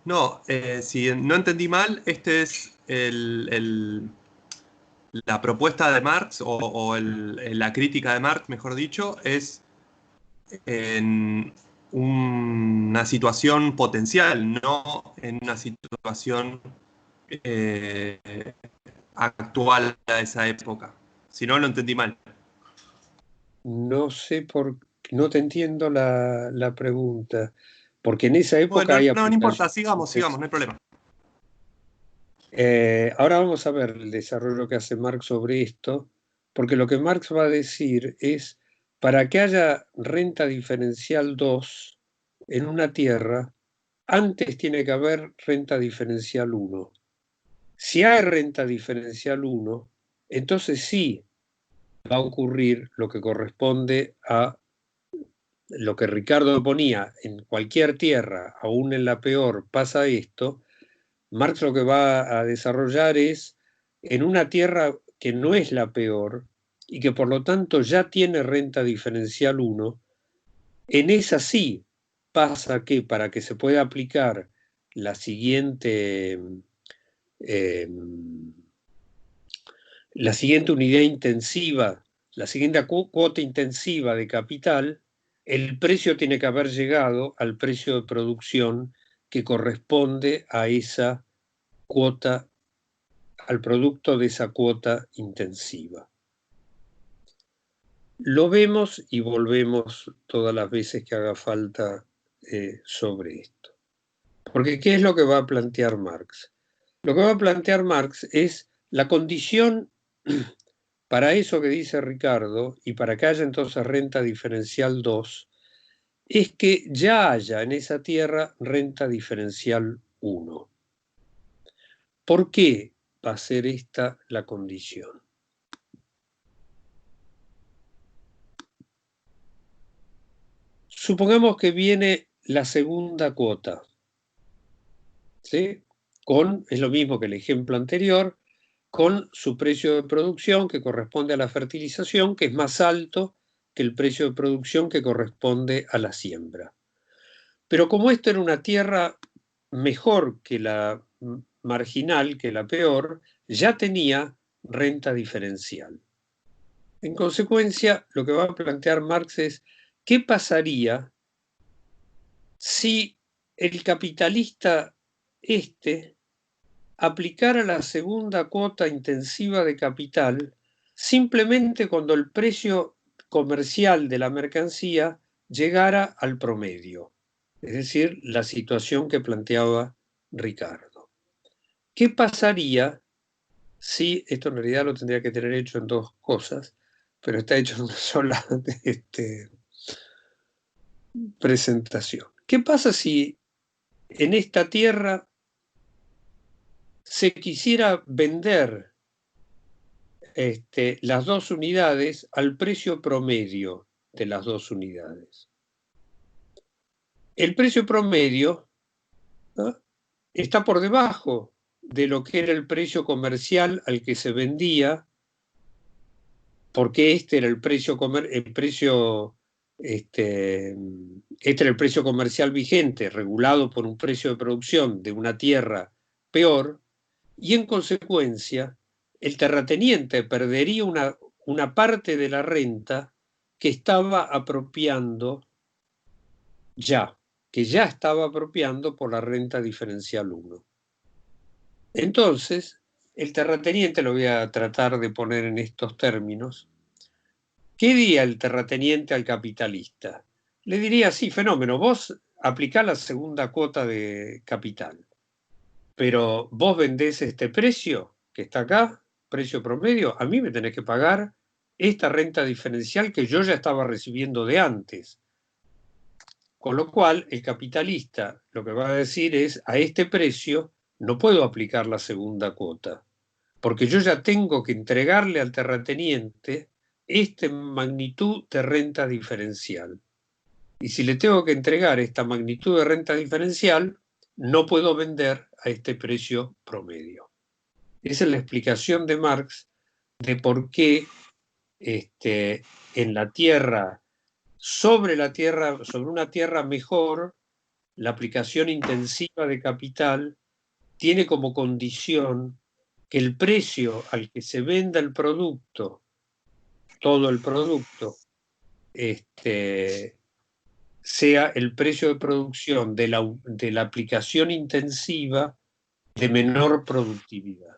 Speaker 4: No, si no entendí mal, este es la propuesta de Marx la crítica de Marx, mejor dicho, es en una situación potencial, no en una situación eh, actual a esa época. Si no, lo entendí mal.
Speaker 1: no sé por qué, no te entiendo la pregunta, porque en esa época
Speaker 4: Bueno,
Speaker 1: hay
Speaker 4: no importa,
Speaker 1: aplicación.
Speaker 4: sigamos, no hay problema.
Speaker 1: Ahora vamos a ver el desarrollo que hace Marx sobre esto, porque lo que Marx va a decir es, para que haya renta diferencial 2 en una tierra, antes tiene que haber renta diferencial 1. Si hay renta diferencial 1, entonces sí va a ocurrir lo que corresponde a lo que Ricardo ponía: en cualquier tierra, aún en la peor, pasa esto. Marx lo que va a desarrollar es en una tierra que no es la peor y que por lo tanto ya tiene renta diferencial 1, en esa sí pasa que para que se pueda aplicar la siguiente unidad intensiva, la siguiente cuota intensiva de capital, el precio tiene que haber llegado al precio de producción que corresponde a esa cuota, al producto de esa cuota intensiva. Lo vemos y volvemos todas las veces que haga falta sobre esto. Porque ¿qué es lo que va a plantear Marx? Lo que va a plantear Marx es la condición para eso que dice Ricardo, y para que haya entonces renta diferencial 2, es que ya haya en esa tierra renta diferencial 1. ¿Por qué va a ser esta la condición? Supongamos que viene la segunda cuota, ¿sí? Es lo mismo que el ejemplo anterior, con su precio de producción que corresponde a la fertilización, que es más alto que el precio de producción que corresponde a la siembra. Pero como esto era una tierra mejor que la marginal, que la peor, ya tenía renta diferencial. En consecuencia, lo que va a plantear Marx es: ¿qué pasaría si el capitalista aplicara la segunda cuota intensiva de capital simplemente cuando el precio comercial de la mercancía llegara al promedio? Es decir, la situación que planteaba Ricardo. ¿Qué pasaría si, esto en realidad lo tendría que tener hecho en dos cosas, pero está hecho en una sola presentación. ¿Qué pasa si en esta tierra se quisiera vender las 2 unidades al precio promedio de las 2 unidades? El precio promedio, ¿no?, está por debajo de lo que era el precio comercial al que se vendía, porque este era el precio comercial vigente, regulado por un precio de producción de una tierra peor, y en consecuencia el terrateniente perdería una parte de la renta que estaba apropiando que ya estaba apropiando por la renta diferencial 1. Entonces, el terrateniente, lo voy a tratar de poner en estos términos, ¿qué diría el terrateniente al capitalista? Le diría, sí, fenómeno, vos aplicá la segunda cuota de capital, pero vos vendés este precio que está acá, precio promedio, a mí me tenés que pagar esta renta diferencial que yo ya estaba recibiendo de antes. Con lo cual, el capitalista lo que va a decir es, a este precio no puedo aplicar la segunda cuota, porque yo ya tengo que entregarle al terrateniente esta magnitud de renta diferencial. Y si le tengo que entregar esta magnitud de renta diferencial, no puedo vender a este precio promedio. Esa es la explicación de Marx de por qué en la tierra, sobre una tierra mejor, la aplicación intensiva de capital tiene como condición que el precio al que se venda el producto, todo el producto, sea el precio de producción de la aplicación intensiva de menor productividad.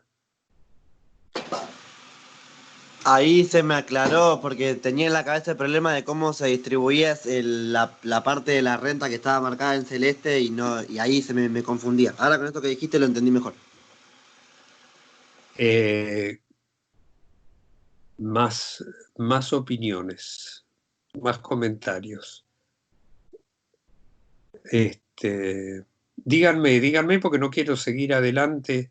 Speaker 2: Ahí se me aclaró porque tenía en la cabeza el problema de cómo se distribuía la parte de la renta que estaba marcada en celeste y ahí me confundía. Ahora con esto que dijiste lo entendí mejor.
Speaker 1: Más opiniones, más comentarios. Díganme porque no quiero seguir adelante.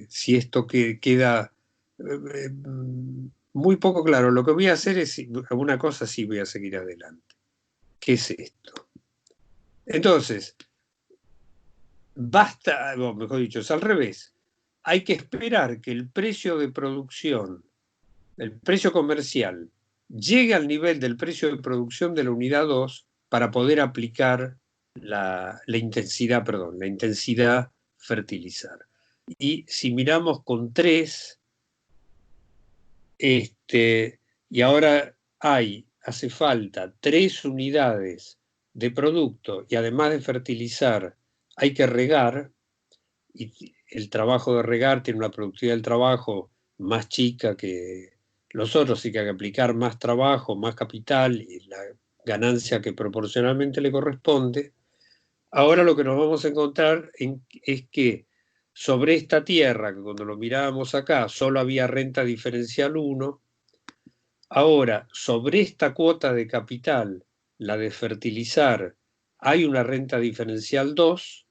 Speaker 1: Si esto queda muy poco claro, lo que voy a hacer es alguna cosa, sí voy a seguir adelante. ¿Qué es esto? Entonces, basta, o mejor dicho, es al revés. Hay que esperar que el precio de producción, el precio comercial, llegue al nivel del precio de producción de la unidad 2 para poder aplicar la intensidad fertilizar. Y si miramos con 3, y ahora hace falta 3 unidades de producto y además de fertilizar hay que regar, y el trabajo de regar tiene una productividad del trabajo más chica que los otros, y que hay que aplicar más trabajo, más capital y la ganancia que proporcionalmente le corresponde. Ahora lo que nos vamos a encontrar es que sobre esta tierra, que cuando lo mirábamos acá solo había renta diferencial 1, ahora sobre esta cuota de capital, la de fertilizar, hay una renta diferencial 2,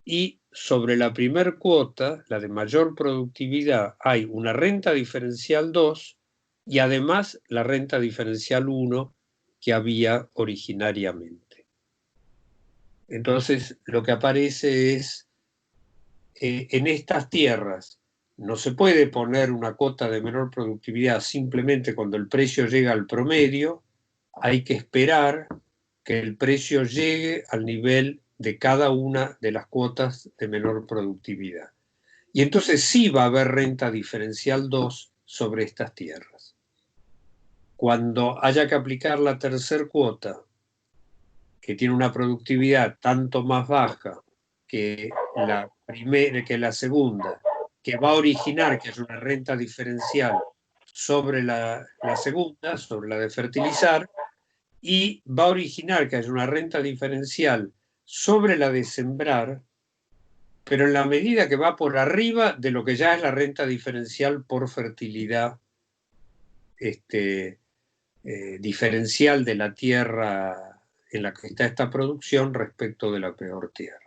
Speaker 1: y sobre la primer cuota, la de mayor productividad, hay una renta diferencial 2 y además la renta diferencial 1 que había originariamente. Entonces, lo que aparece es, en estas tierras no se puede poner una cuota de menor productividad simplemente cuando el precio llega al promedio, hay que esperar que el precio llegue al nivel de cada una de las cuotas de menor productividad. Y entonces sí va a haber renta diferencial 2 sobre estas tierras. Cuando haya que aplicar la tercer cuota, que tiene una productividad tanto más baja que la segunda, que va a originar que haya una renta diferencial sobre la segunda, sobre la de fertilizar, y va a originar que haya una renta diferencial sobre la de sembrar, pero en la medida que va por arriba de lo que ya es la renta diferencial por fertilidad diferencial de la tierra en la que está esta producción respecto de la peor tierra.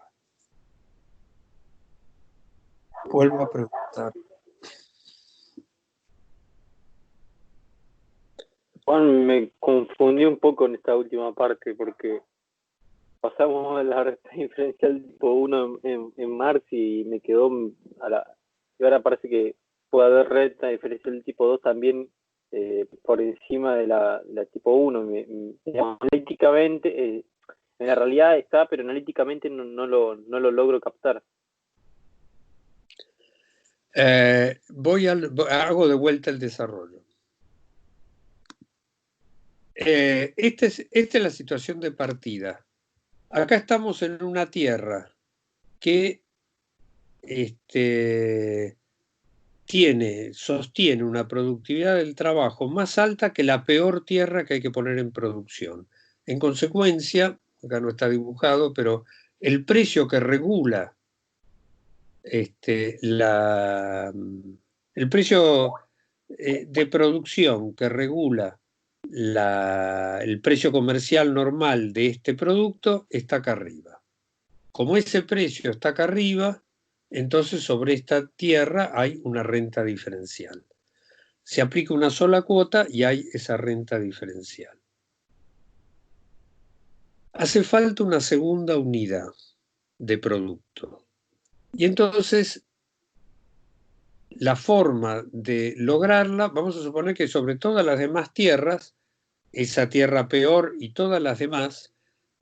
Speaker 1: Vuelvo a preguntar.
Speaker 3: Juan, me confundí un poco en esta última parte porque pasamos a la resta diferencial tipo 1 en Marx y me quedó y ahora parece que puede haber resta diferencial tipo 2 también por encima de la tipo 1. Analíticamente, en la realidad está, pero analíticamente no lo logro captar.
Speaker 1: Hago de vuelta el desarrollo. Esta es la situación de partida. Acá estamos en una tierra que sostiene una productividad del trabajo más alta que la peor tierra que hay que poner en producción. En consecuencia, acá no está dibujado, pero el precio que regula el precio de producción que regula el precio comercial normal de este producto está acá arriba. Como ese precio está acá arriba, entonces sobre esta tierra hay una renta diferencial. Se aplica una sola cuota y hay esa renta diferencial. Hace falta una segunda unidad de producto. Y entonces la forma de lograrla, vamos a suponer que sobre todas las demás tierras, esa tierra peor y todas las demás,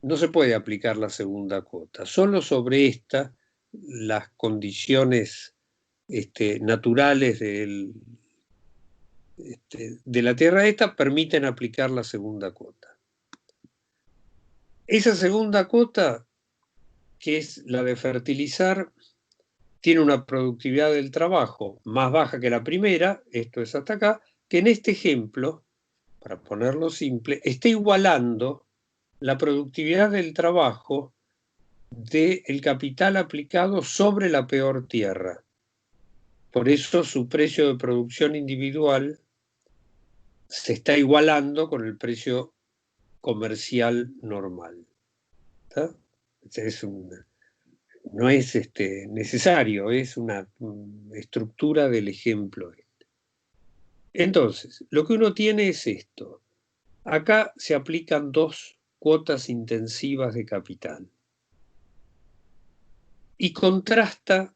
Speaker 1: no se puede aplicar la segunda cuota. Solo sobre esta, las condiciones naturales de la tierra esta permiten aplicar la segunda cuota. Esa segunda cuota, que es la de fertilizar, tiene una productividad del trabajo más baja que la primera, esto es hasta acá, que en este ejemplo, para ponerlo simple, está igualando la productividad del trabajo del capital aplicado sobre la peor tierra. Por eso su precio de producción individual se está igualando con el precio comercial normal. No es necesario, es una estructura del ejemplo. Entonces, lo que uno tiene es esto. Acá se aplican dos cuotas intensivas de capital. Y contrasta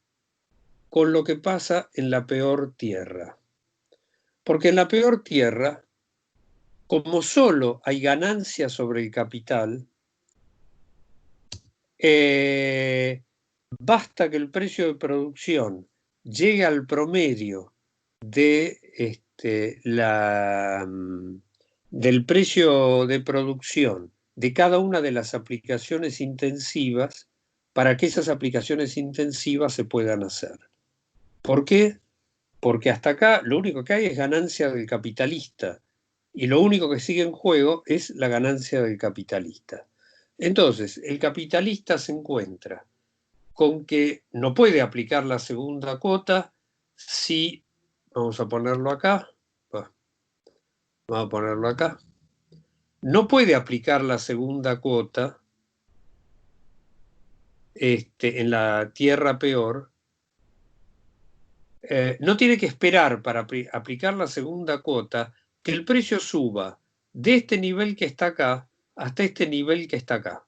Speaker 1: con lo que pasa en la peor tierra. Porque en la peor tierra, como solo hay ganancia sobre el capital, basta que el precio de producción llegue al promedio del precio de producción de cada una de las aplicaciones intensivas para que esas aplicaciones intensivas se puedan hacer. ¿Por qué? Porque hasta acá lo único que hay es ganancia del capitalista y lo único que sigue en juego es la ganancia del capitalista. Entonces, el capitalista se encuentra con que no puede aplicar la segunda cuota si, vamos a ponerlo acá, no puede aplicar la segunda cuota en la tierra peor, no tiene que esperar para aplicar la segunda cuota que el precio suba de este nivel que está acá hasta este nivel que está acá.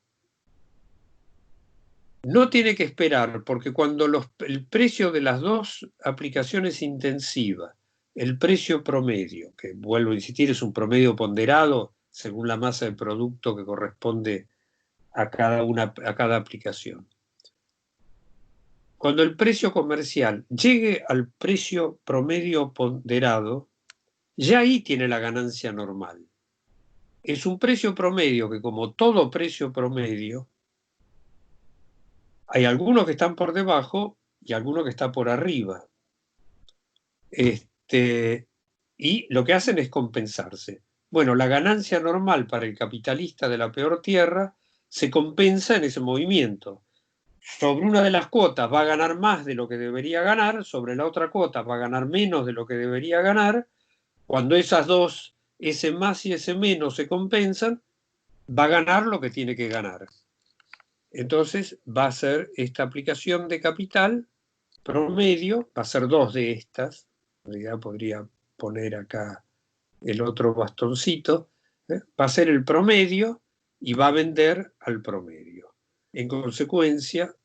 Speaker 1: No tiene que esperar porque cuando el precio de las dos aplicaciones intensivas, el precio promedio, que vuelvo a insistir es un promedio ponderado según la masa de producto que corresponde a cada aplicación. Cuando el precio comercial llegue al precio promedio ponderado, ya ahí tiene la ganancia normal. Es un precio promedio que, como todo precio promedio, hay algunos que están por debajo y algunos que están por arriba. Y lo que hacen es compensarse. Bueno, la ganancia normal para el capitalista de la peor tierra se compensa en ese movimiento. Sobre una de las cuotas va a ganar más de lo que debería ganar, sobre la otra cuota va a ganar menos de lo que debería ganar. Cuando esas dos ese más y ese menos se compensan, va a ganar lo que tiene que ganar. Entonces va a ser esta aplicación de capital promedio, va a ser dos de estas, en realidad podría poner acá el otro bastoncito, va a ser el promedio y va a vender al promedio. En consecuencia,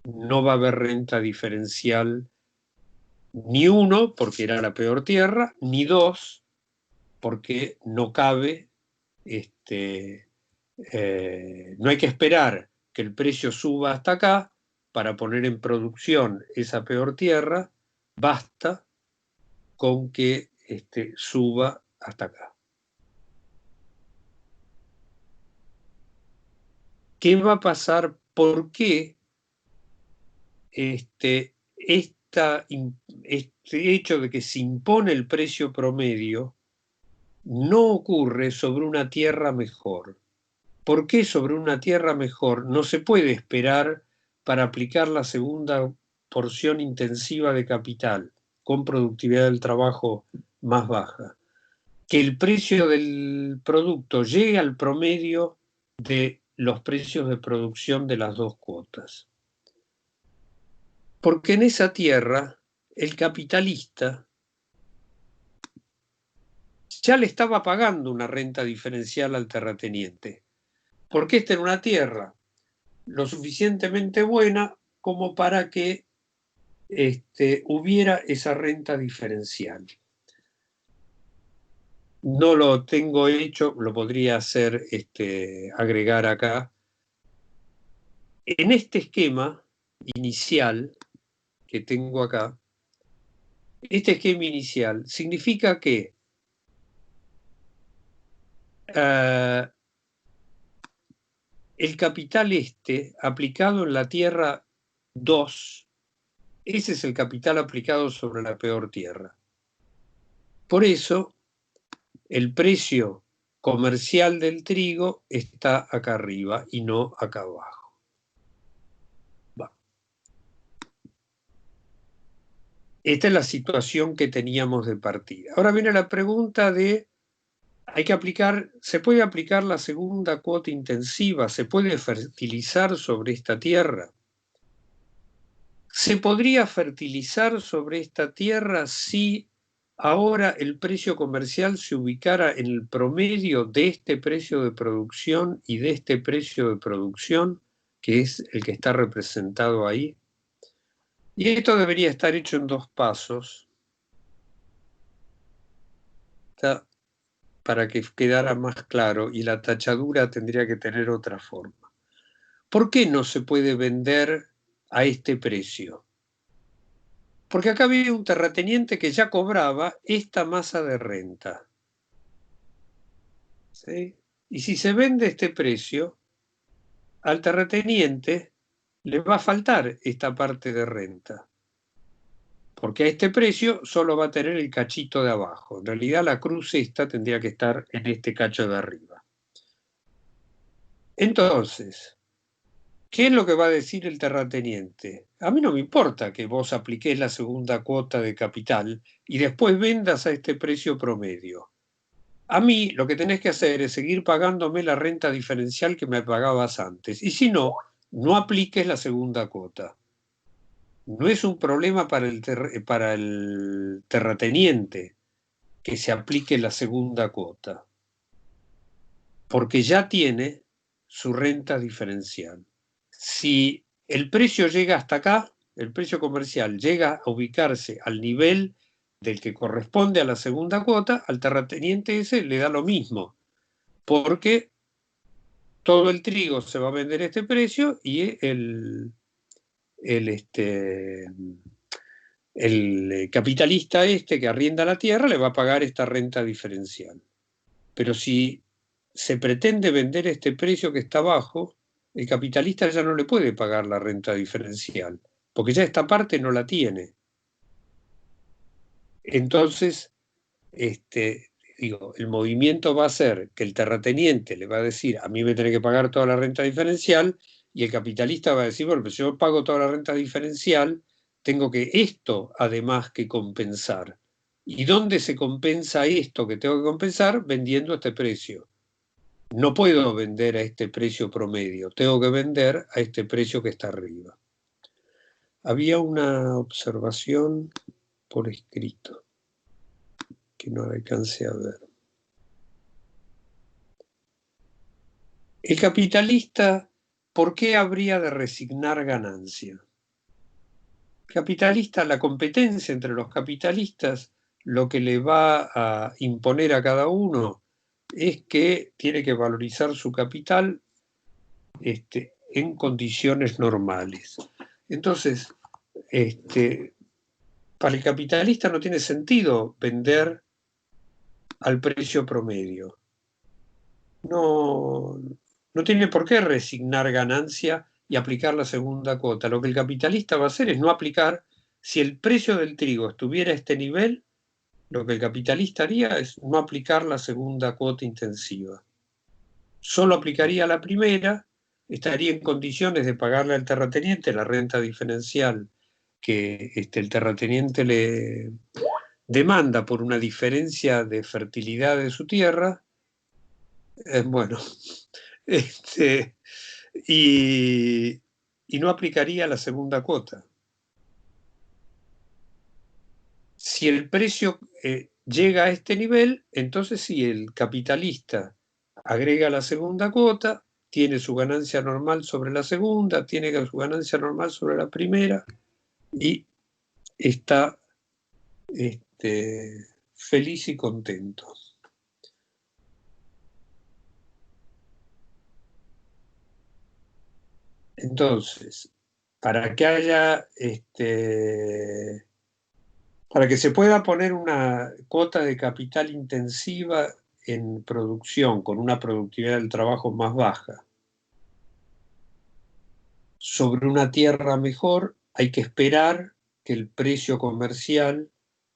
Speaker 1: no va a haber renta diferencial ni 1, porque era la peor tierra, ni 2, porque no cabe, no hay que esperar que el precio suba hasta acá para poner en producción esa peor tierra, basta con que suba hasta acá. ¿Qué va a pasar? ¿Por qué este hecho de que se impone el precio promedio no ocurre sobre una tierra mejor? ¿Por qué sobre una tierra mejor no se puede esperar para aplicar la segunda porción intensiva de capital con productividad del trabajo más baja? Que el precio del producto llegue al promedio de los precios de producción de las dos cuotas. Porque en esa tierra el capitalista ya le estaba pagando una renta diferencial al terrateniente, porque esta era una tierra lo suficientemente buena como para que hubiera esa renta diferencial. No lo tengo hecho, lo podría hacer, agregar acá. En este esquema inicial que tengo acá, este esquema inicial significa que el capital aplicado en la tierra 2, ese es el capital aplicado sobre la peor tierra. Por eso, el precio comercial del trigo está acá arriba y no acá abajo. Esta es la situación que teníamos de partida. Ahora viene la pregunta de, ¿se puede aplicar la segunda cuota intensiva? ¿Se puede fertilizar sobre esta tierra? ¿Se podría fertilizar sobre esta tierra si ahora el precio comercial se ubicara en el promedio de este precio de producción y de este precio de producción, que es el que está representado ahí? Y esto debería estar hecho en 2 pasos, para que quedara más claro, y la tachadura tendría que tener otra forma. ¿Por qué no se puede vender a este precio? Porque acá había un terrateniente que ya cobraba esta masa de renta. ¿Sí? Y si se vende este precio, al terrateniente le va a faltar esta parte de renta. Porque a este precio solo va a tener el cachito de abajo. En realidad la cruz esta tendría que estar en este cacho de arriba. Entonces, ¿qué es lo que va a decir el terrateniente? A mí no me importa que vos apliques la segunda cuota de capital y después vendas a este precio promedio. A mí lo que tenés que hacer es seguir pagándome la renta diferencial que me pagabas antes. Y si no, no apliques la segunda cuota. No es un problema para el terrateniente que se aplique la segunda cuota, porque ya tiene su renta diferencial. Si el precio llega hasta acá, el precio comercial llega a ubicarse al nivel del que corresponde a la segunda cuota, al terrateniente ese le da lo mismo, porque todo el trigo se va a vender a este precio y el capitalista que arrienda la tierra le va a pagar esta renta diferencial. Pero si se pretende vender este precio que está bajo, el capitalista ya no le puede pagar la renta diferencial, porque ya esta parte no la tiene. Entonces, el movimiento va a ser que el terrateniente le va a decir, a mí me tiene que pagar toda la renta diferencial, y el capitalista va a decir, bueno, pero si yo pago toda la renta diferencial, tengo que esto además que compensar. ¿Y dónde se compensa esto que tengo que compensar? Vendiendo a este precio. No puedo vender a este precio promedio, tengo que vender a este precio que está arriba. Había una observación por escrito que no alcancé a ver. El capitalista, ¿por qué habría de resignar ganancia? Capitalista, la competencia entre los capitalistas, lo que le va a imponer a cada uno es que tiene que valorizar su capital en condiciones normales. Entonces, para el capitalista no tiene sentido vender al precio promedio. No tiene por qué resignar ganancia y aplicar la segunda cuota. Lo que el capitalista va a hacer es no aplicar. Si el precio del trigo estuviera a este nivel, lo que el capitalista haría es no aplicar la segunda cuota intensiva. Solo aplicaría la primera, estaría en condiciones de pagarle al terrateniente la renta diferencial que el terrateniente le demanda por una diferencia de fertilidad de su tierra. Bueno, y no aplicaría la segunda cuota. Si el precio llega a este nivel, entonces sí, el capitalista agrega la segunda cuota, tiene su ganancia normal sobre la segunda, tiene su ganancia normal sobre la primera y está feliz y contento. Entonces, para que haya para que se pueda poner una cuota de capital intensiva en producción con una productividad del trabajo más baja sobre una tierra mejor, hay que esperar que el precio comercial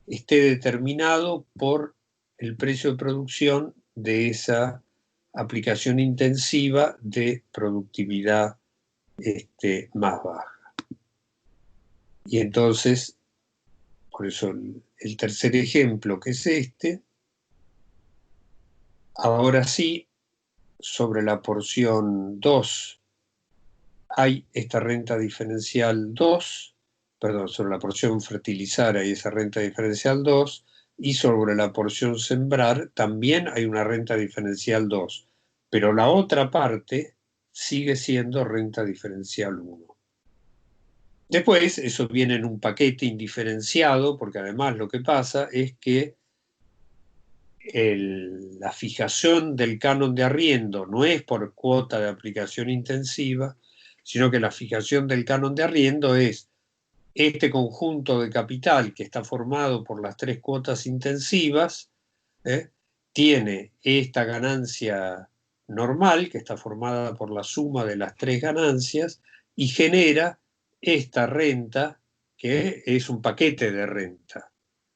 Speaker 1: esté determinado por el precio de producción de esa aplicación intensiva de productividad más baja. Y entonces, por eso el tercer ejemplo, que es ahora sí, sobre la porción 2, hay esta renta diferencial 2, perdón, sobre la porción fertilizar hay esa renta diferencial 2, y sobre la porción sembrar también hay una renta diferencial 2, pero la otra parte sigue siendo renta diferencial 1. Después, eso viene en un paquete indiferenciado, porque además lo que pasa es que la fijación del canon de arriendo no es por cuota de aplicación intensiva, sino que la fijación del canon de arriendo es este conjunto de capital que está formado por las 3 cuotas intensivas, tiene esta ganancia normal, que está formada por la suma de las 3 ganancias, y genera esta renta, que es un paquete de renta,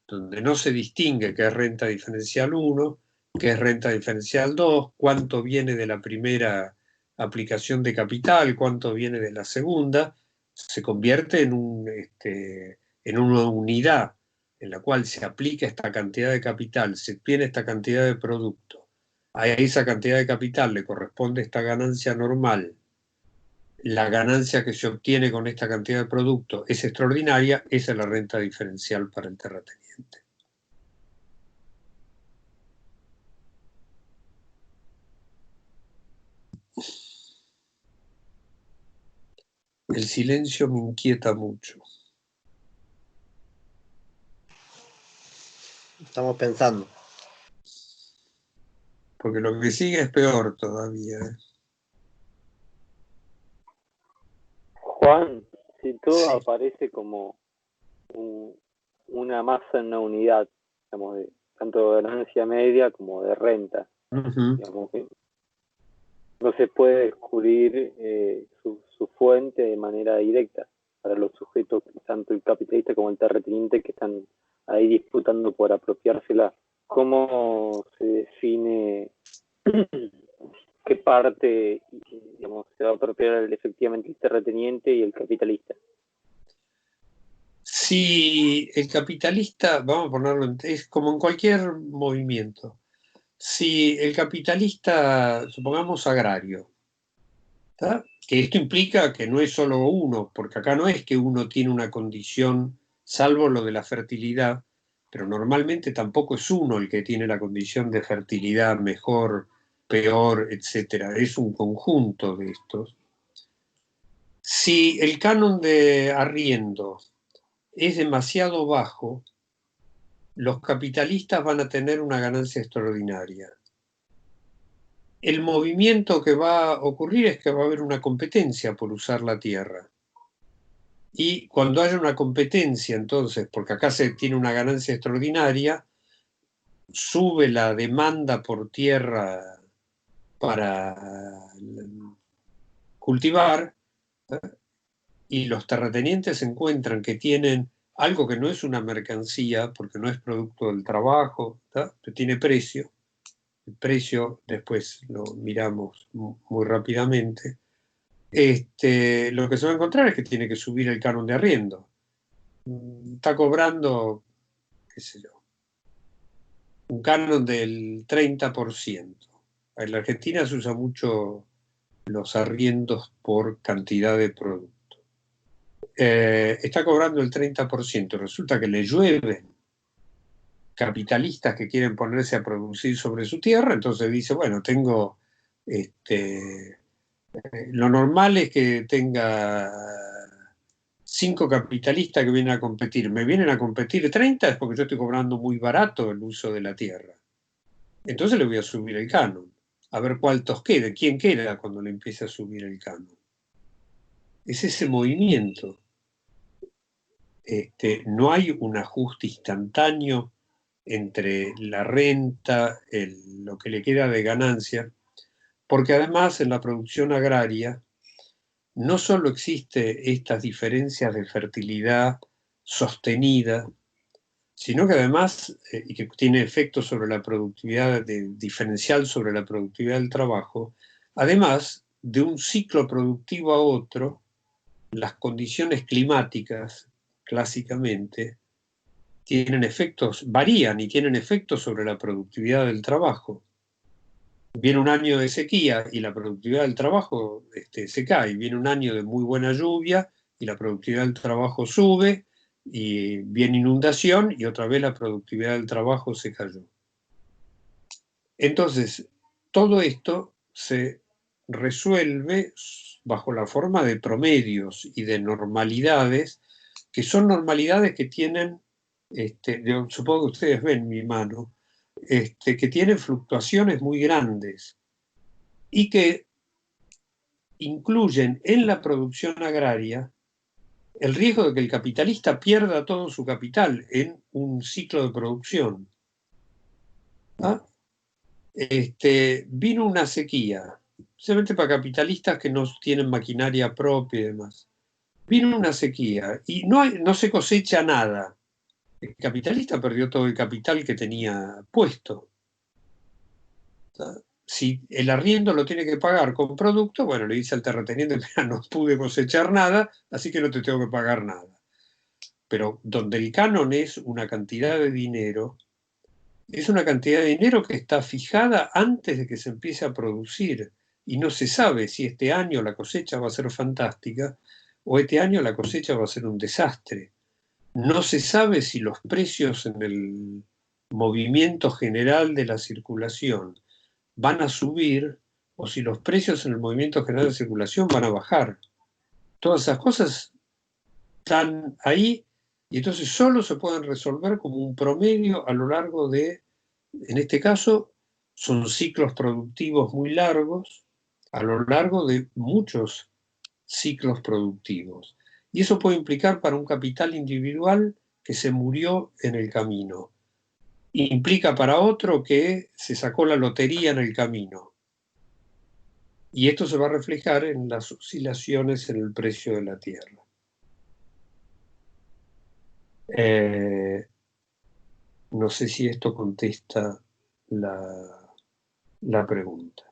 Speaker 1: donde no se distingue qué es renta diferencial 1, qué es renta diferencial 2, cuánto viene de la primera aplicación de capital, cuánto viene de la segunda, se convierte en una unidad en la cual se aplica esta cantidad de capital, se tiene esta cantidad de producto, a esa cantidad de capital le corresponde esta ganancia normal, la ganancia que se obtiene con esta cantidad de producto es extraordinaria, esa es la renta diferencial para el terrateniente. El silencio me inquieta mucho.
Speaker 2: Estamos pensando.
Speaker 1: Porque lo que sigue es peor todavía.
Speaker 3: Juan, si todo
Speaker 1: Sí.
Speaker 3: aparece como una masa en una unidad, digamos, tanto de ganancia media como de renta, digamos que no se puede descubrir su fuente de manera directa para los sujetos, tanto el capitalista como el terrateniente, que están ahí disputando por apropiársela. ¿Cómo se define qué parte, digamos, se va a apropiar efectivamente el terrateniente y el capitalista?
Speaker 1: Si el capitalista, vamos a ponerlo, es como en cualquier movimiento, si el capitalista, supongamos agrario, ¿tá? Que esto implica que no es solo uno, porque acá no es que uno tiene una condición, salvo lo de la fertilidad, pero normalmente tampoco es uno el que tiene la condición de fertilidad mejor, peor, etcétera. Es un conjunto de estos. Si el canon de arriendo es demasiado bajo, los capitalistas van a tener una ganancia extraordinaria. El movimiento que va a ocurrir es que va a haber una competencia por usar la tierra. Y cuando haya una competencia, entonces, porque acá se tiene una ganancia extraordinaria, sube la demanda por tierra para cultivar, ¿eh? Y los terratenientes encuentran que tienen algo que no es una mercancía, porque no es producto del trabajo, ¿tá? Que tiene precio. El precio después lo miramos muy rápidamente. Lo que se va a encontrar es que tiene que subir el canon de arriendo. Está cobrando, qué sé yo, un canon del 30%. En la Argentina se usa mucho los arriendos por cantidad de producto. Está cobrando el 30%. Resulta que le llueven capitalistas que quieren ponerse a producir sobre su tierra, entonces dice, bueno, tengo, lo normal es que tenga 5 capitalistas que vienen a competir. Me vienen a competir 30 es porque yo estoy cobrando muy barato el uso de la tierra. Entonces le voy a subir el canon, a ver cuántos queda, quién queda cuando le empiece a subir el canon. Es ese movimiento. No hay un ajuste instantáneo entre la renta, lo que le queda de ganancia, porque además en la producción agraria no solo existe estas diferencias de fertilidad sostenida, sino que además, y que tiene efectos sobre la productividad, diferencial sobre la productividad del trabajo, además de un ciclo productivo a otro, las condiciones climáticas, clásicamente, tienen efectos, varían y tienen efectos sobre la productividad del trabajo. Viene un año de sequía y la productividad del trabajo se cae. Viene un año de muy buena lluvia y la productividad del trabajo sube, y viene inundación y otra vez la productividad del trabajo se cayó. Entonces, todo esto se resuelve bajo la forma de promedios y de normalidades, que son normalidades que tienen, yo supongo que ustedes ven mi mano, que tienen fluctuaciones muy grandes y que incluyen en la producción agraria el riesgo de que el capitalista pierda todo su capital en un ciclo de producción. ¿Ah? Vino una sequía, especialmente para capitalistas que no tienen maquinaria propia y demás. Vino una sequía y no se cosecha nada. El capitalista perdió todo el capital que tenía puesto. Si el arriendo lo tiene que pagar con producto, bueno, le dice al terrateniente, mira, no pude cosechar nada, así que no te tengo que pagar nada. Pero donde el canon es una cantidad de dinero, es una cantidad de dinero que está fijada antes de que se empiece a producir, y no se sabe si este año la cosecha va a ser fantástica o este año la cosecha va a ser un desastre. No se sabe si los precios en el movimiento general de la circulación van a subir o si los precios en el movimiento general de circulación van a bajar. Todas esas cosas están ahí y entonces solo se pueden resolver como un promedio a lo largo de, en este caso, son ciclos productivos muy largos, a lo largo de muchos ciclos productivos. Y eso puede implicar para un capital individual que se murió en el camino. Implica para otro que se sacó la lotería en el camino. Y esto se va a reflejar en las oscilaciones en el precio de la tierra. No sé si esto contesta la pregunta.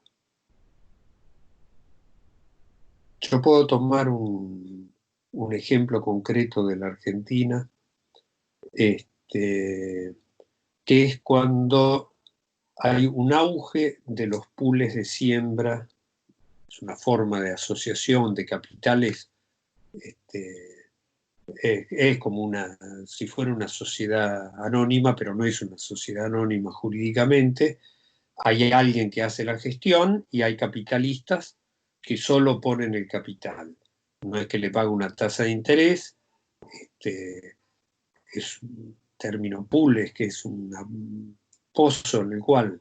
Speaker 1: Yo puedo tomar un ejemplo concreto de la Argentina que es cuando hay un auge de los pools de siembra. Es una forma de asociación de capitales, es como si fuera una sociedad anónima, pero no es una sociedad anónima jurídicamente. Hay alguien que hace la gestión y hay capitalistas que solo ponen el capital. No es que le pague una tasa de interés, es un término pool, es que es un pozo en el cual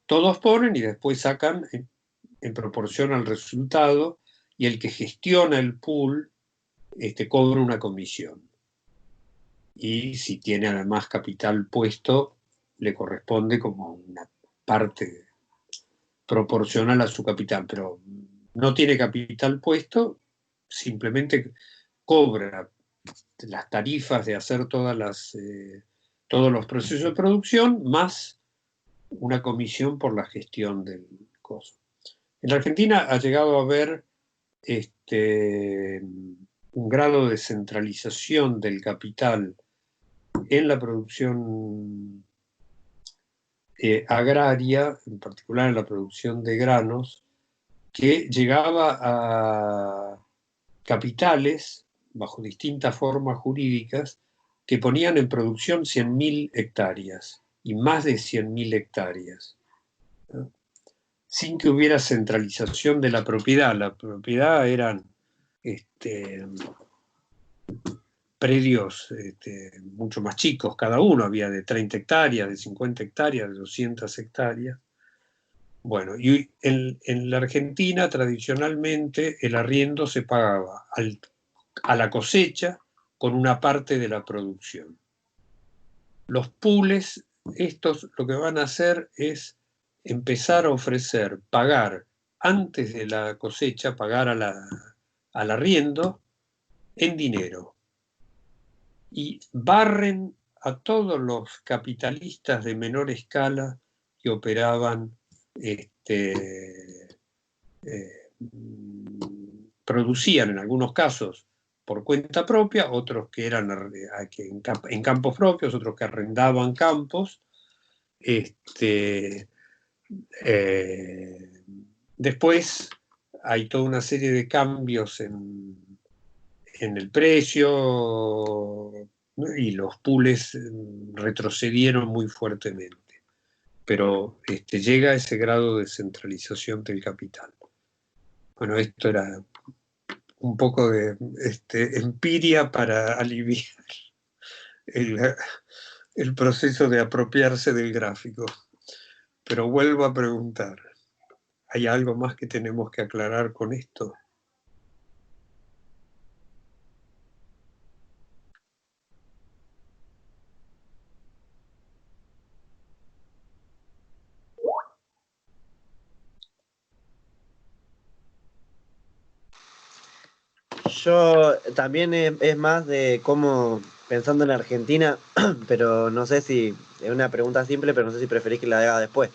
Speaker 1: todos ponen y después sacan en proporción al resultado, y el que gestiona el pool cobra una comisión. Y si tiene además capital puesto, le corresponde como una parte proporcional a su capital, pero no tiene capital puesto, simplemente cobra las tarifas de hacer todos los procesos de producción, más una comisión por la gestión del costo. En Argentina ha llegado a haber un grado de centralización del capital en la producción agraria, en particular en la producción de granos, que llegaba a capitales, bajo distintas formas jurídicas, que ponían en producción 100.000 hectáreas y más de 100.000 hectáreas, ¿no? Sin que hubiera centralización de la propiedad. La propiedad eran predios mucho más chicos, cada uno había de 30 hectáreas, de 50 hectáreas, de 200 hectáreas. Bueno, y en la Argentina tradicionalmente el arriendo se pagaba a la cosecha con una parte de la producción. Los pools, estos lo que van a hacer es empezar a ofrecer, pagar antes de la cosecha, pagar al arriendo en dinero. Y barren a todos los capitalistas de menor escala que operaban, producían en algunos casos por cuenta propia, otros que eran en campos propios, otros que arrendaban campos. Después hay toda una serie de cambios en el precio, ¿no? Y los pools retrocedieron muy fuertemente, pero llega a ese grado de centralización del capital. Bueno, esto era un poco de empiria para aliviar el proceso de apropiarse del gráfico. Pero vuelvo a preguntar, ¿hay algo más que tenemos que aclarar con esto?
Speaker 2: Yo también es más de cómo, pensando en Argentina, pero no sé si, es una pregunta simple, pero no sé si preferís que la haga después.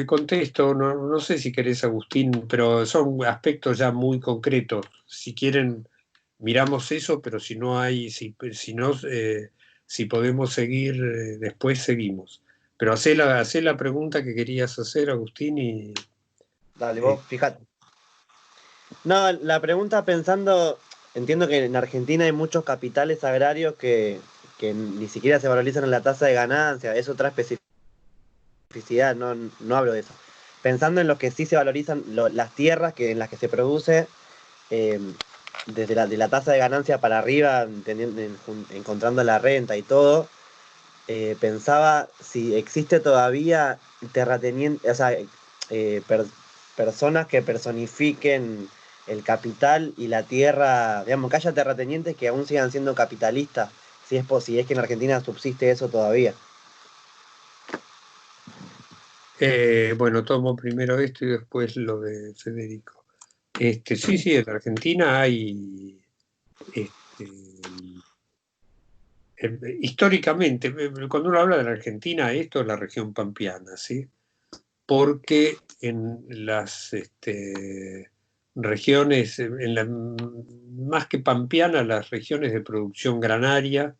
Speaker 1: Contesto, no sé si querés, Agustín, pero son aspectos ya muy concretos. Si quieren, miramos eso, pero si no hay, si podemos seguir, después seguimos. Pero hacé la pregunta que querías hacer, Agustín, y
Speaker 2: Dale, vos, fíjate. No, la pregunta pensando, entiendo que en Argentina hay muchos capitales agrarios que ni siquiera se valorizan en la tasa de ganancia, es otra especificidad, no hablo de eso. Pensando en los que sí se valorizan las tierras en las que se produce, desde de la tasa de ganancia para arriba, encontrando la renta y todo, pensaba si existe todavía terratenientes, o sea, personas que personifiquen el capital y la tierra, digamos, que haya terratenientes que aún sigan siendo capitalistas, si es que en Argentina subsiste eso todavía.
Speaker 1: bueno, tomo primero esto y después lo de Federico. Sí, en Argentina hay históricamente, cuando uno habla de la Argentina, esto es la región pampeana, ¿sí? Porque en las regiones, más que pampeana, las regiones de producción granaria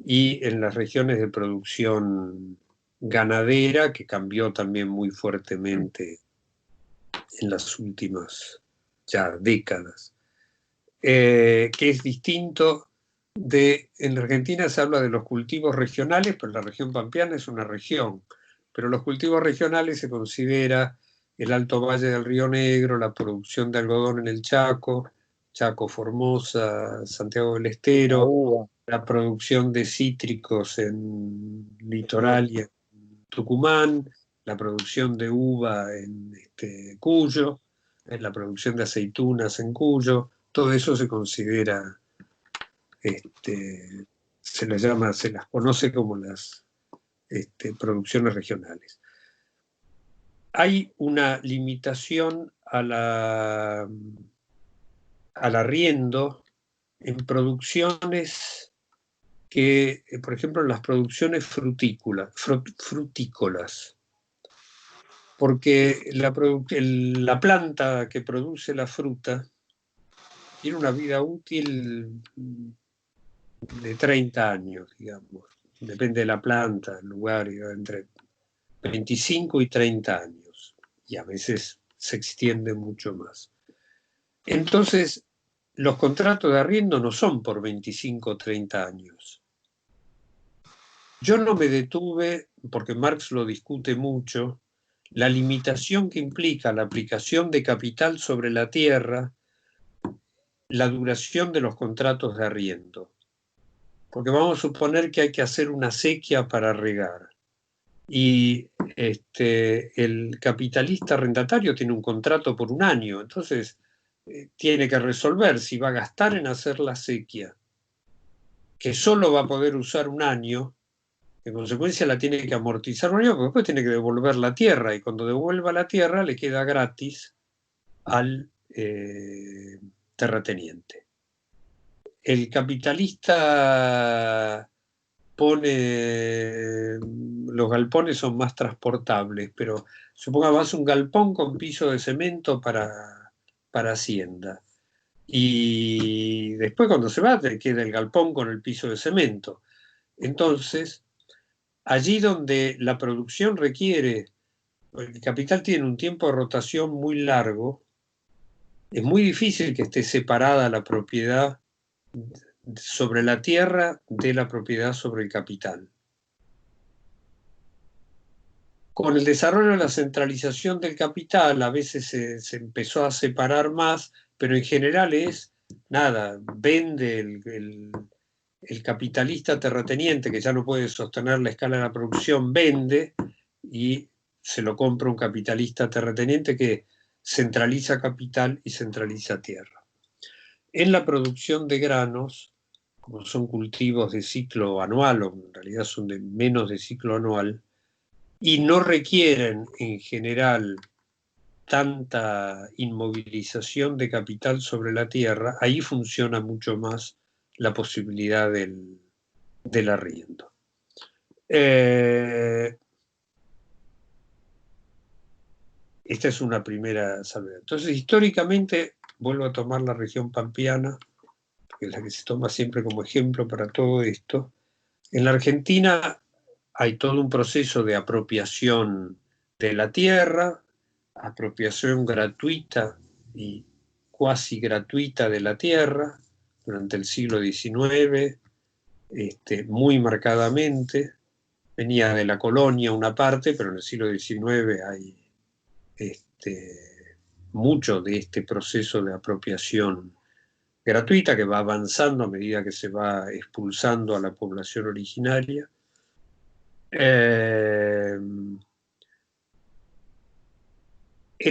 Speaker 1: y en las regiones de producción ganadera, que cambió también muy fuertemente en las últimas ya décadas, que es distinto en la Argentina se habla de los cultivos regionales, pero la región pampeana es una región, pero los cultivos regionales se considera el Alto Valle del Río Negro, la producción de algodón en el Chaco, Chaco, Formosa, Santiago del Estero, la producción de cítricos en Litoral y en Tucumán, la producción de uva en Cuyo, la producción de aceitunas en Cuyo, todo eso se considera, se las conoce como las producciones regionales. Hay una limitación al arriendo en producciones que, por ejemplo, en las producciones frutícolas, porque la planta que produce la fruta tiene una vida útil de 30 años, digamos. Depende de la planta, el lugar, entre 25 y 30 años. Y a veces se extiende mucho más. Entonces, los contratos de arriendo no son por 25 o 30 años. Yo no me detuve, porque Marx lo discute mucho, la limitación que implica la aplicación de capital sobre la tierra, la duración de los contratos de arriendo. Porque vamos a suponer que hay que hacer una sequía para regar. Y el capitalista arrendatario tiene un contrato por un año, entonces tiene que resolver si va a gastar en hacer la sequía, que solo va a poder usar un año, en consecuencia la tiene que amortizar un año, porque después tiene que devolver la tierra, y cuando devuelva la tierra le queda gratis al terrateniente. El capitalista los galpones son más transportables, pero supongamos un galpón con piso de cemento para Hacienda. Y después cuando se va, te queda el galpón con el piso de cemento. Entonces, allí donde la producción requiere, el capital tiene un tiempo de rotación muy largo, es muy difícil que esté separada la propiedad sobre la tierra de la propiedad sobre el capital. Con el desarrollo de la centralización del capital, a veces se empezó a separar más, pero en general vende el capitalista terrateniente que ya no puede sostener la escala de la producción, vende y se lo compra un capitalista terrateniente que centraliza capital y centraliza tierra. En la producción de granos, como son cultivos de ciclo anual, o en realidad son de menos de ciclo anual, y no requieren en general tanta inmovilización de capital sobre la tierra, ahí funciona mucho más la posibilidad del arriendo. Esta es una primera salvedad. Entonces, históricamente, vuelvo a tomar la región pampeana, que es la que se toma siempre como ejemplo para todo esto. En la Argentina hay todo un proceso de apropiación de la tierra, apropiación gratuita y cuasi gratuita de la tierra durante el siglo XIX, muy marcadamente. Venía de la colonia una parte, pero en el siglo XIX hay mucho de este proceso de apropiación gratuita que va avanzando a medida que se va expulsando a la población originaria. En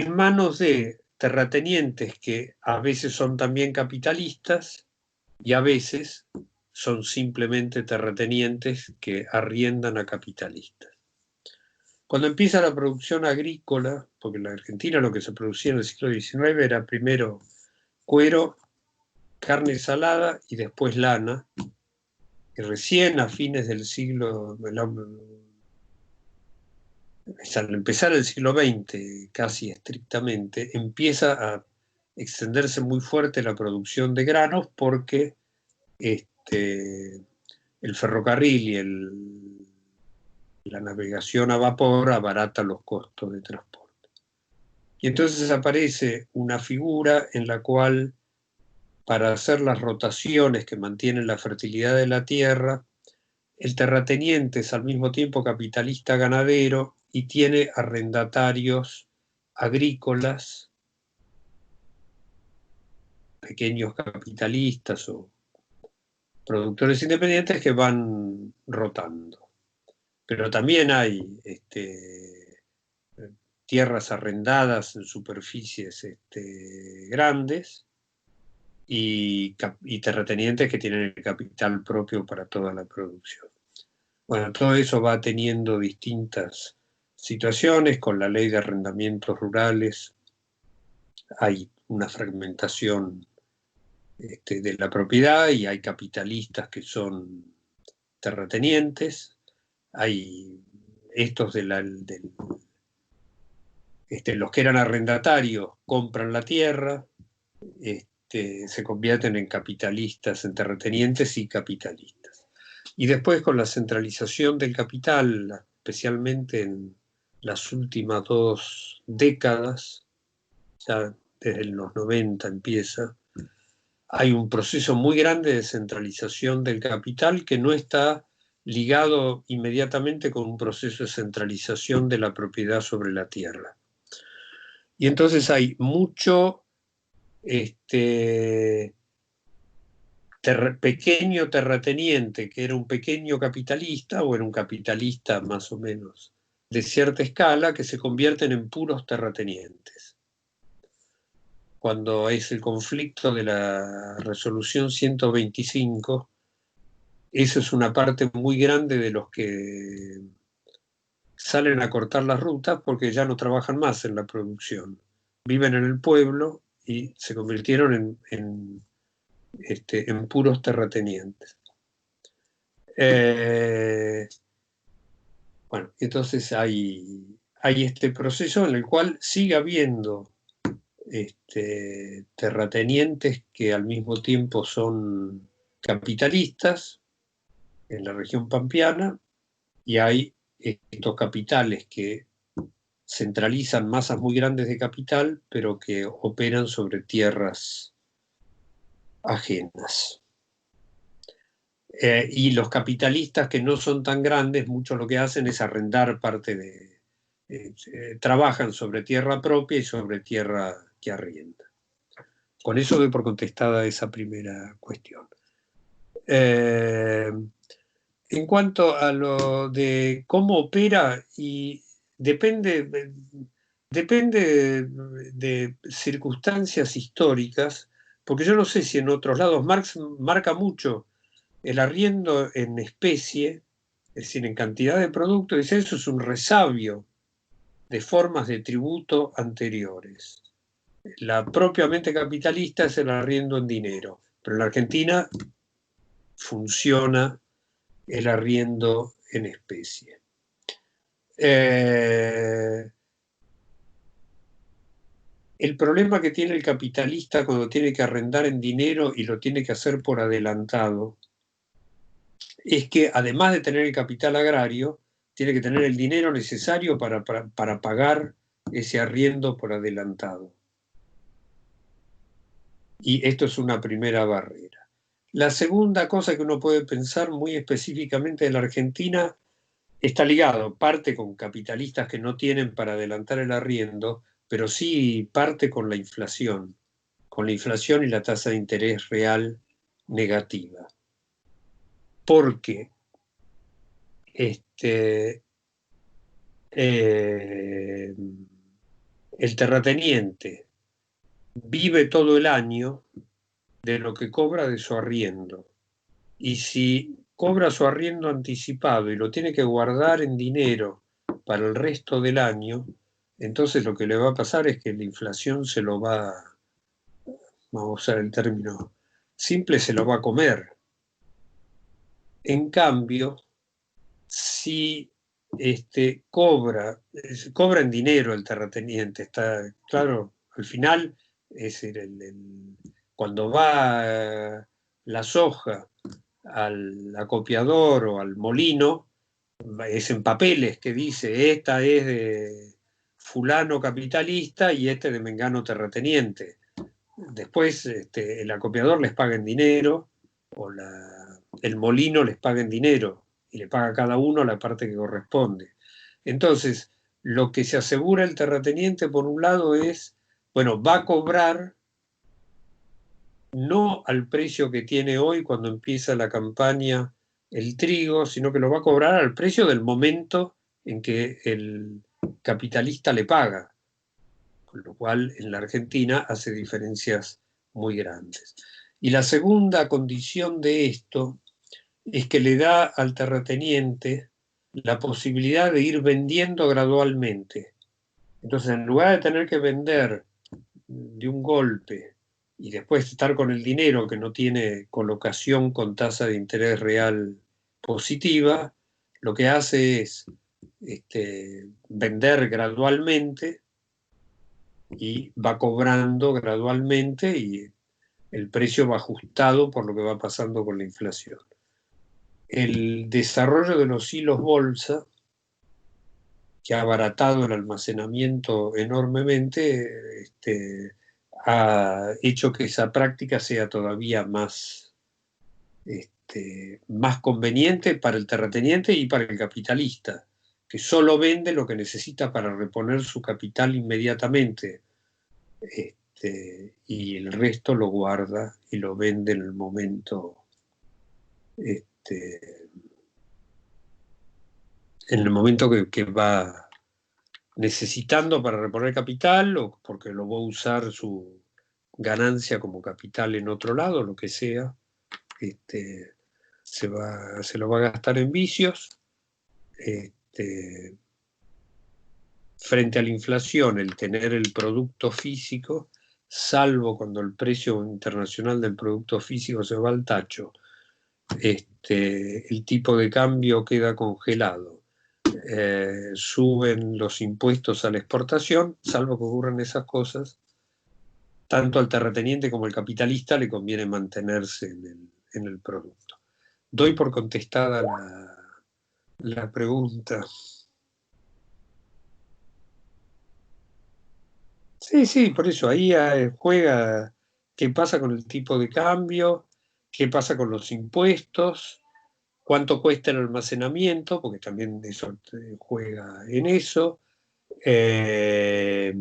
Speaker 1: manos de terratenientes que a veces son también capitalistas y a veces son simplemente terratenientes que arriendan a capitalistas. Cuando empieza la producción agrícola, porque en la Argentina lo que se producía en el siglo XIX era primero cuero, carne salada y después lana, que recién a fines del siglo, al empezar el siglo XX, casi estrictamente, empieza a extenderse muy fuerte la producción de granos porque el ferrocarril y la navegación a vapor abarata los costos de transporte. Y entonces aparece una figura en la cual, para hacer las rotaciones que mantienen la fertilidad de la tierra, el terrateniente es al mismo tiempo capitalista ganadero y tiene arrendatarios agrícolas, pequeños capitalistas o productores independientes que van rotando. Pero también hay tierras arrendadas en superficies grandes y terratenientes que tienen el capital propio para toda la producción. Bueno, todo eso va teniendo distintas situaciones. Con la ley de arrendamientos rurales hay una fragmentación de la propiedad y hay capitalistas que son terratenientes. Hay estos los que eran arrendatarios compran la tierra, se convierten en capitalistas, en terratenientes y capitalistas. Y después, con la centralización del capital, especialmente en las últimas 2 décadas, ya desde los 90 empieza, hay un proceso muy grande de centralización del capital que no está ligado inmediatamente con un proceso de centralización de la propiedad sobre la tierra. Y entonces hay mucho pequeño terrateniente que era un pequeño capitalista, o era un capitalista más o menos de cierta escala, que se convierten en puros terratenientes. Cuando es el conflicto de la resolución 125, eso es una parte muy grande de los que salen a cortar las rutas porque ya no trabajan más en la producción. Viven en el pueblo y se convirtieron en puros terratenientes. Bueno, entonces hay este proceso en el cual sigue habiendo terratenientes que al mismo tiempo son capitalistas en la región pampeana, y hay estos capitales que centralizan masas muy grandes de capital, pero que operan sobre tierras ajenas. Y los capitalistas que no son tan grandes, mucho lo que hacen es arrendar parte de... trabajan sobre tierra propia y sobre tierra que arrienda. Con eso doy por contestada esa primera cuestión. En cuanto a lo de cómo opera, y depende de circunstancias históricas, porque yo no sé si en otros lados Marx marca mucho el arriendo en especie, es decir, en cantidad de producto, dice eso es un resabio de formas de tributo anteriores. La propiamente capitalista es el arriendo en dinero, pero en la Argentina funciona el arriendo en especie. El problema que tiene el capitalista cuando tiene que arrendar en dinero y lo tiene que hacer por adelantado es que, además de tener el capital agrario, tiene que tener el dinero necesario para pagar ese arriendo por adelantado. Y esto es una primera barrera. La segunda cosa que uno puede pensar muy específicamente de la Argentina está ligado, parte con capitalistas que no tienen para adelantar el arriendo, pero sí parte con la inflación y la tasa de interés real negativa. Porque el terrateniente vive todo el año de lo que cobra de su arriendo. Y si cobra su arriendo anticipado y lo tiene que guardar en dinero para el resto del año, entonces lo que le va a pasar es que la inflación se lo va, vamos a usar el término simple, se lo va a comer. En cambio, si cobra en dinero el terrateniente, está claro, al final es cuando va la soja al acopiador o al molino, es en papeles que dice esta es de fulano capitalista y este de mengano terrateniente. Después el acopiador les paga en dinero o el molino les paga en dinero y le paga a cada uno la parte que corresponde. Entonces, lo que se asegura el terrateniente, por un lado, es, bueno, va a cobrar no al precio que tiene hoy cuando empieza la campaña el trigo, sino que lo va a cobrar al precio del momento en que el capitalista le paga, con lo cual en la Argentina hace diferencias muy grandes. Y la segunda condición de esto es que le da al terrateniente la posibilidad de ir vendiendo gradualmente. Entonces, en lugar de tener que vender de un golpe y después estar con el dinero que no tiene colocación con tasa de interés real positiva, lo que hace es vender gradualmente y va cobrando gradualmente y el precio va ajustado por lo que va pasando con la inflación. El desarrollo de los hilos bolsa, que ha abaratado el almacenamiento enormemente, ha hecho que esa práctica sea todavía más, más conveniente para el terrateniente y para el capitalista, que solo vende lo que necesita para reponer su capital inmediatamente, y el resto lo guarda y lo vende en el momento, que va necesitando para reponer capital o porque lo va a usar su ganancia como capital en otro lado, lo que sea, se lo va a gastar en vicios. Frente a la inflación, el tener el producto físico, salvo cuando el precio internacional del producto físico se va al tacho, el tipo de cambio queda congelado. Suben los impuestos a la exportación, salvo que ocurran esas cosas, tanto al terrateniente como al capitalista le conviene mantenerse en el producto. Doy por contestada la pregunta. Sí, sí, por eso ahí juega qué pasa con el tipo de cambio, qué pasa con los impuestos, cuánto cuesta el almacenamiento, porque también eso juega en eso. Eh,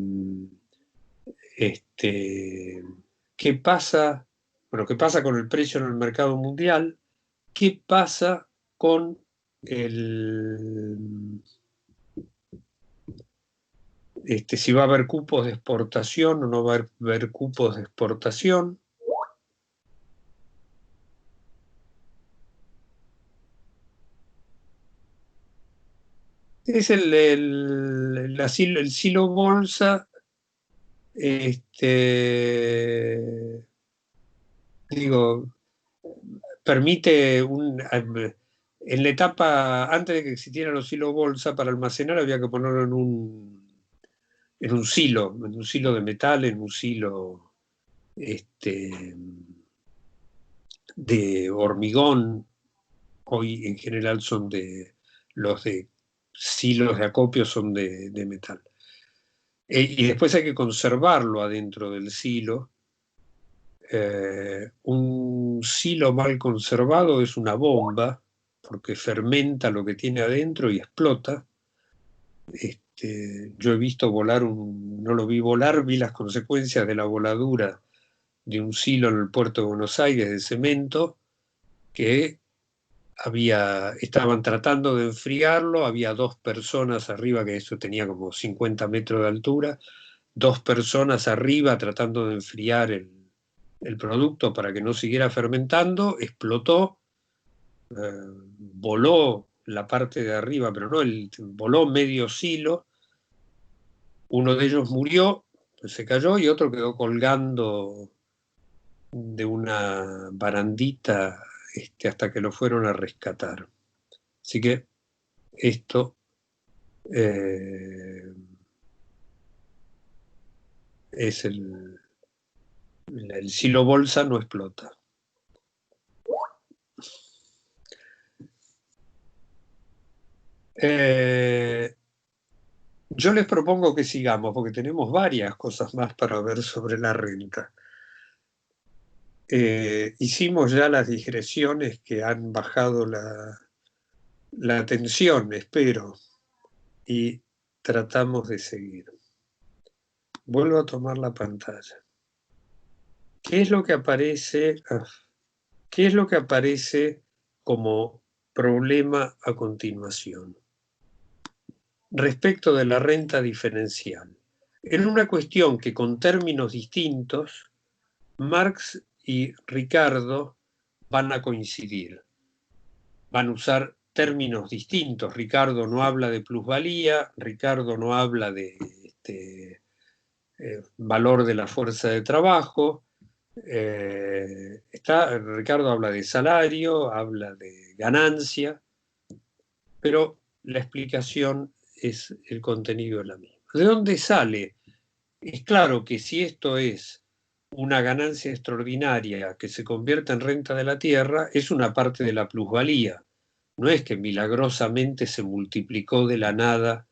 Speaker 1: ¿Qué pasa? Bueno, ¿qué pasa con el precio en el mercado mundial? ¿Qué pasa con si va a haber cupos de exportación o no va a haber cupos de exportación? Es el silo bolsa, digo, permite en la etapa antes de que existieran los silos bolsa, para almacenar había que ponerlo en un silo de metal, en un silo de hormigón. Hoy en general son los de silos de acopio son de metal. Y después hay que conservarlo adentro del silo. Un silo mal conservado es una bomba, porque fermenta lo que tiene adentro y explota. Yo he visto volar no lo vi volar, vi las consecuencias de la voladura de un silo en el puerto de Buenos Aires de cemento, que estaban tratando de enfriarlo, había 2 personas arriba, que eso tenía como 50 metros de altura, 2 personas arriba tratando de enfriar el producto para que no siguiera fermentando, explotó, voló la parte de arriba, pero no, voló medio silo, uno de ellos murió, se cayó, y otro quedó colgando de una barandita hasta que lo fueron a rescatar. Así que esto es el silo bolsa no explota. Yo les propongo que sigamos, porque tenemos varias cosas más para ver sobre la renta. Hicimos ya las digresiones que han bajado la tensión, espero, y tratamos de seguir. Vuelvo a tomar la pantalla. ¿Qué es lo que aparece? ¿Qué es lo que aparece como problema a continuación? Respecto de la renta diferencial. En una cuestión que con términos distintos, Marx y Ricardo van a coincidir. Van a usar términos distintos. Ricardo no habla de plusvalía, Ricardo no habla de valor de la fuerza de trabajo. Ricardo habla de salario, habla de ganancia, pero la explicación es el contenido de la misma. ¿De dónde sale? Es claro que si esto es una ganancia extraordinaria que se convierte en renta de la tierra, es una parte de la plusvalía. No es que milagrosamente se multiplicó de la nada,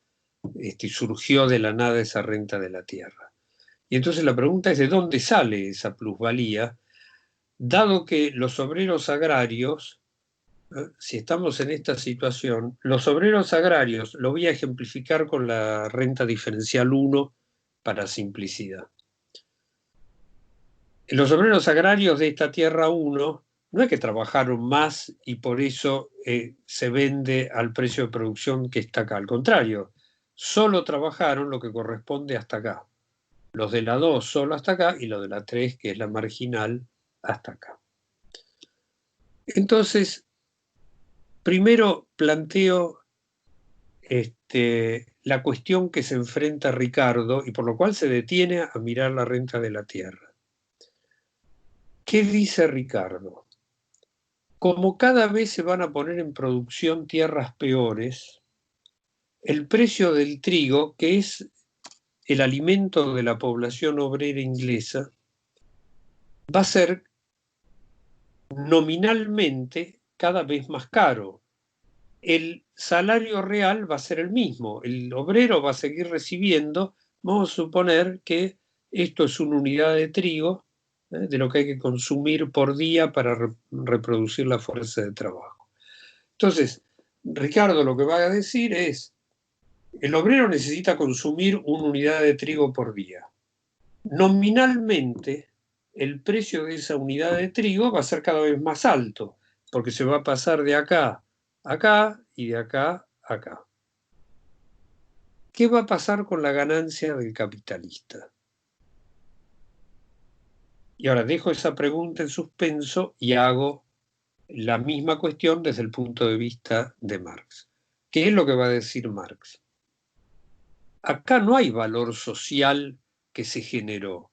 Speaker 1: y surgió de la nada esa renta de la tierra. Y entonces la pregunta es: ¿de dónde sale esa plusvalía? Dado que los obreros agrarios, si estamos en esta situación, los obreros agrarios, lo voy a ejemplificar con la renta diferencial 1 para simplicidad. Los obreros agrarios de esta tierra 1 no es que trabajaron más y por eso se vende al precio de producción que está acá. Al contrario, solo trabajaron lo que corresponde hasta acá. Los de la 2 solo hasta acá y los de la 3, que es la marginal, hasta acá. Entonces, primero planteo la cuestión que se enfrenta Ricardo y por lo cual se detiene a mirar la renta de la tierra. ¿Qué dice Ricardo? Como cada vez se van a poner en producción tierras peores, el precio del trigo, que es el alimento de la población obrera inglesa, va a ser nominalmente cada vez más caro. El salario real va a ser el mismo, el obrero va a seguir recibiendo, vamos a suponer que esto es una unidad de trigo, de lo que hay que consumir por día para reproducir la fuerza de trabajo. Entonces, Ricardo lo que va a decir es: el obrero necesita consumir una unidad de trigo por día. Nominalmente, el precio de esa unidad de trigo va a ser cada vez más alto, porque se va a pasar de acá a acá y de acá a acá. ¿Qué va a pasar con la ganancia del capitalista? Y ahora dejo esa pregunta en suspenso y hago la misma cuestión desde el punto de vista de Marx. ¿Qué es lo que va a decir Marx? Acá no hay valor social que se generó.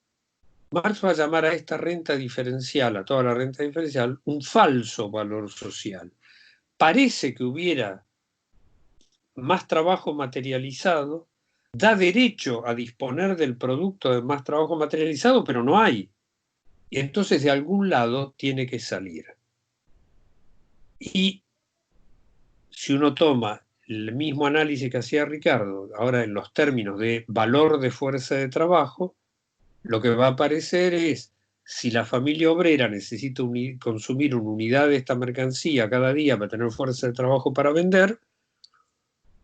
Speaker 1: Marx va a llamar a esta renta diferencial, a toda la renta diferencial, un falso valor social. Parece que hubiera más trabajo materializado, da derecho a disponer del producto de más trabajo materializado, pero no hay. Y entonces de algún lado tiene que salir. Y si uno toma el mismo análisis que hacía Ricardo, ahora en los términos de valor de fuerza de trabajo, lo que va a aparecer es: si la familia obrera necesita consumir una unidad de esta mercancía cada día para tener fuerza de trabajo para vender,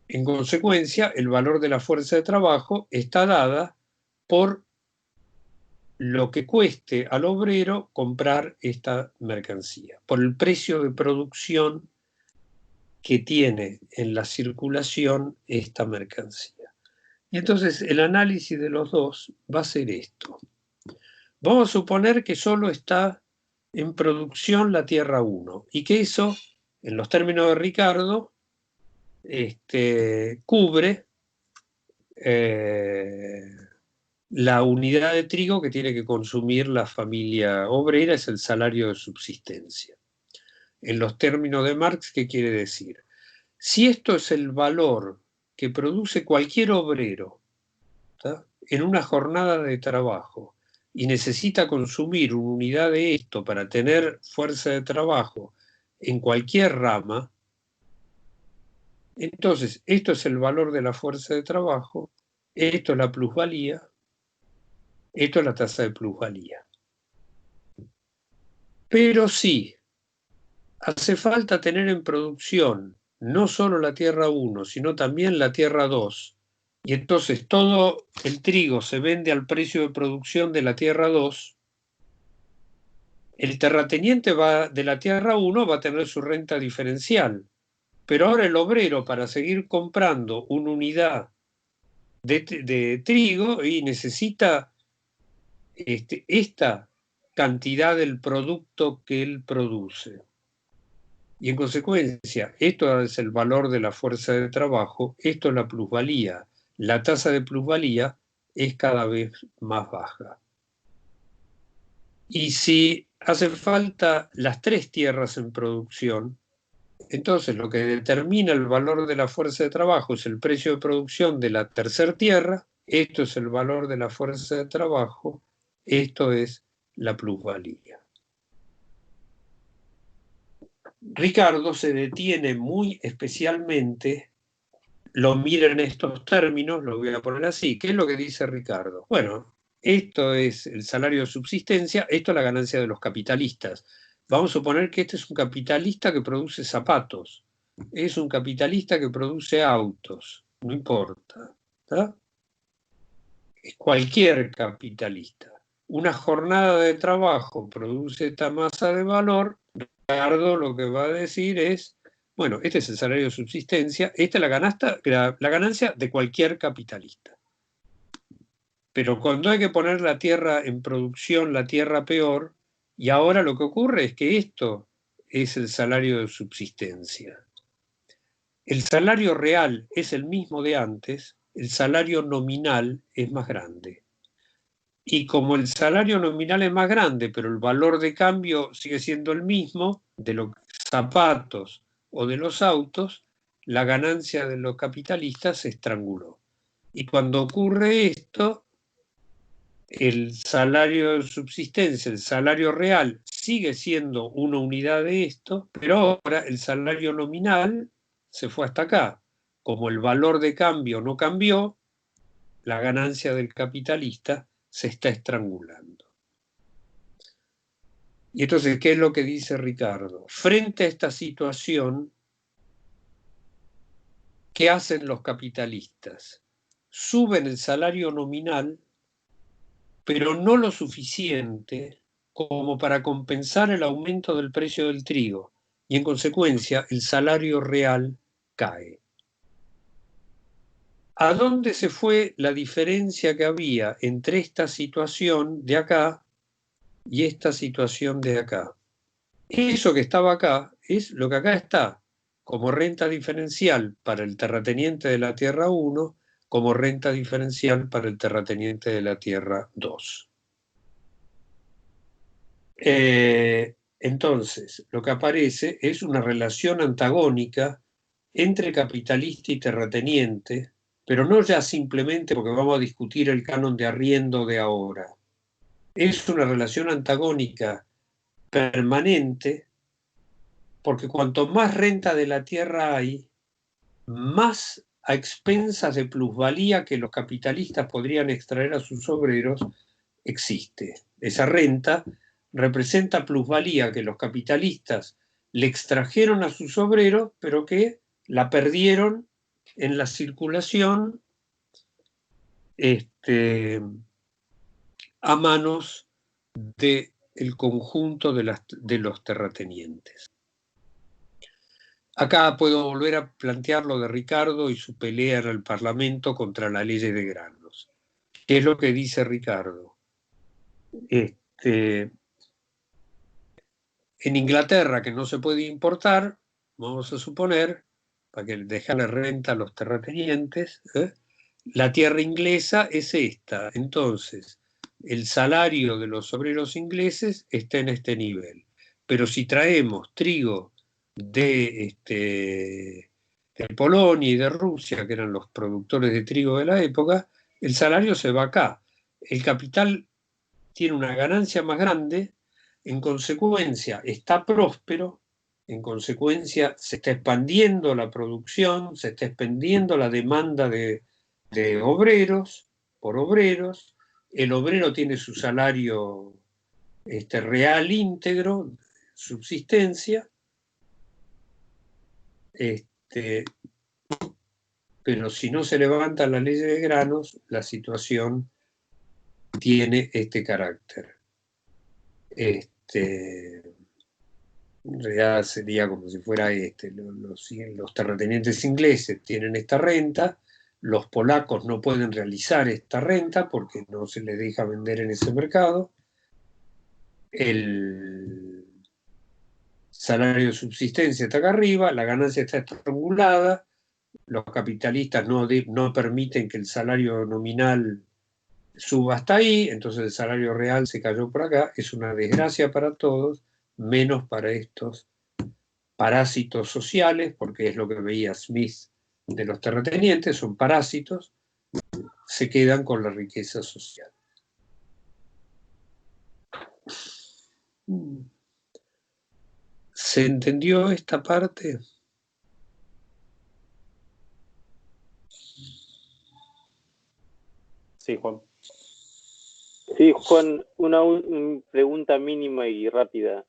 Speaker 1: en consecuencia, el valor de la fuerza de trabajo está dada por lo que cueste al obrero comprar esta mercancía, por el precio de producción que tiene en la circulación esta mercancía. Y entonces el análisis de los dos va a ser esto. Vamos a suponer que solo está en producción la tierra 1 y que eso, en los términos de Ricardo, cubre la unidad de trigo que tiene que consumir la familia obrera, es el salario de subsistencia. En los términos de Marx, ¿qué quiere decir? Si esto es el valor que produce cualquier obrero, ¿tá?, en una jornada de trabajo, y necesita consumir una unidad de esto para tener fuerza de trabajo en cualquier rama, entonces esto es el valor de la fuerza de trabajo, esto es la plusvalía, esto es la tasa de plusvalía. Pero sí, hace falta tener en producción no solo la tierra 1, sino también la tierra 2, y entonces todo el trigo se vende al precio de producción de la tierra 2, el terrateniente de la tierra 1 va a tener su renta diferencial, pero ahora el obrero, para seguir comprando una unidad de trigo, y necesita esta cantidad del producto que él produce. Y en consecuencia, esto es el valor de la fuerza de trabajo, esto es la plusvalía. La tasa de plusvalía es cada vez más baja. Y si hacen falta las 3 tierras en producción, entonces lo que determina el valor de la fuerza de trabajo es el precio de producción de la 3ª tierra, esto es el valor de la fuerza de trabajo, esto es la plusvalía. Ricardo se detiene muy especialmente, lo mira en estos términos, lo voy a poner así. ¿Qué es lo que dice Ricardo? Bueno, esto es el salario de subsistencia, esto es la ganancia de los capitalistas. Vamos a suponer que este es un capitalista que produce zapatos, es un capitalista que produce autos, no importa, ¿tá? Es cualquier capitalista. Una jornada de trabajo produce esta masa de valor. Ricardo lo que va a decir es, bueno, este es el salario de subsistencia, esta es la ganancia de cualquier capitalista. Pero cuando hay que poner la tierra en producción, la tierra peor, y ahora lo que ocurre es que esto es el salario de subsistencia. El salario real es el mismo de antes, el salario nominal es más grande. Y como el salario nominal es más grande, pero el valor de cambio sigue siendo el mismo, de los zapatos o de los autos, la ganancia de los capitalistas se estranguló. Y cuando ocurre esto, el salario de subsistencia, el salario real, sigue siendo una unidad de esto, pero ahora el salario nominal se fue hasta acá. Como el valor de cambio no cambió, la ganancia del capitalista se está estrangulando. Y entonces, ¿qué es lo que dice Ricardo? Frente a esta situación, ¿qué hacen los capitalistas? Suben el salario nominal, pero no lo suficiente como para compensar el aumento del precio del trigo, y en consecuencia el salario real cae. ¿A dónde se fue la diferencia que había entre esta situación de acá y esta situación de acá? Eso que estaba acá es lo que acá está, como renta diferencial para el terrateniente de la tierra 1, como renta diferencial para el terrateniente de la tierra 2. Entonces, lo que aparece es una relación antagónica entre capitalista y terrateniente, pero no ya simplemente porque vamos a discutir el canon de arriendo de ahora. Es una relación antagónica permanente, porque cuanto más renta de la tierra hay, más a expensas de plusvalía que los capitalistas podrían extraer a sus obreros existe. Esa renta representa plusvalía que los capitalistas le extrajeron a sus obreros, pero que la perdieron en la circulación a manos del conjunto de los terratenientes. Acá puedo volver a plantear lo de Ricardo y su pelea en el Parlamento contra la ley de granos. ¿Qué es lo que dice Ricardo? En Inglaterra, que no se puede importar, vamos a suponer, para que dejarle renta a los terratenientes, la tierra inglesa es esta. Entonces, el salario de los obreros ingleses está en este nivel. pero si traemos trigo de Polonia y de Rusia, que eran los productores de trigo de la época, el salario se va acá. El capital tiene una ganancia más grande, en consecuencia está próspero, en consecuencia se está expandiendo la producción, se está expandiendo la demanda de obreros por obreros, el obrero tiene su salario real íntegro, subsistencia, pero si no se levantan las leyes de granos, la situación tiene este carácter. En realidad sería como si fuera los terratenientes ingleses tienen esta renta, los polacos no pueden realizar esta renta porque no se les deja vender en ese mercado, el salario de subsistencia está acá arriba, la ganancia está estrangulada, los capitalistas no permiten que el salario nominal suba hasta ahí, entonces el salario real se cayó por acá, es una desgracia para todos, menos para estos parásitos sociales, porque es lo que veía Smith de los terratenientes, son parásitos, se quedan con la riqueza social. ¿Se entendió esta parte?
Speaker 5: Sí, Juan.
Speaker 3: Sí, Juan, una pregunta mínima y rápida.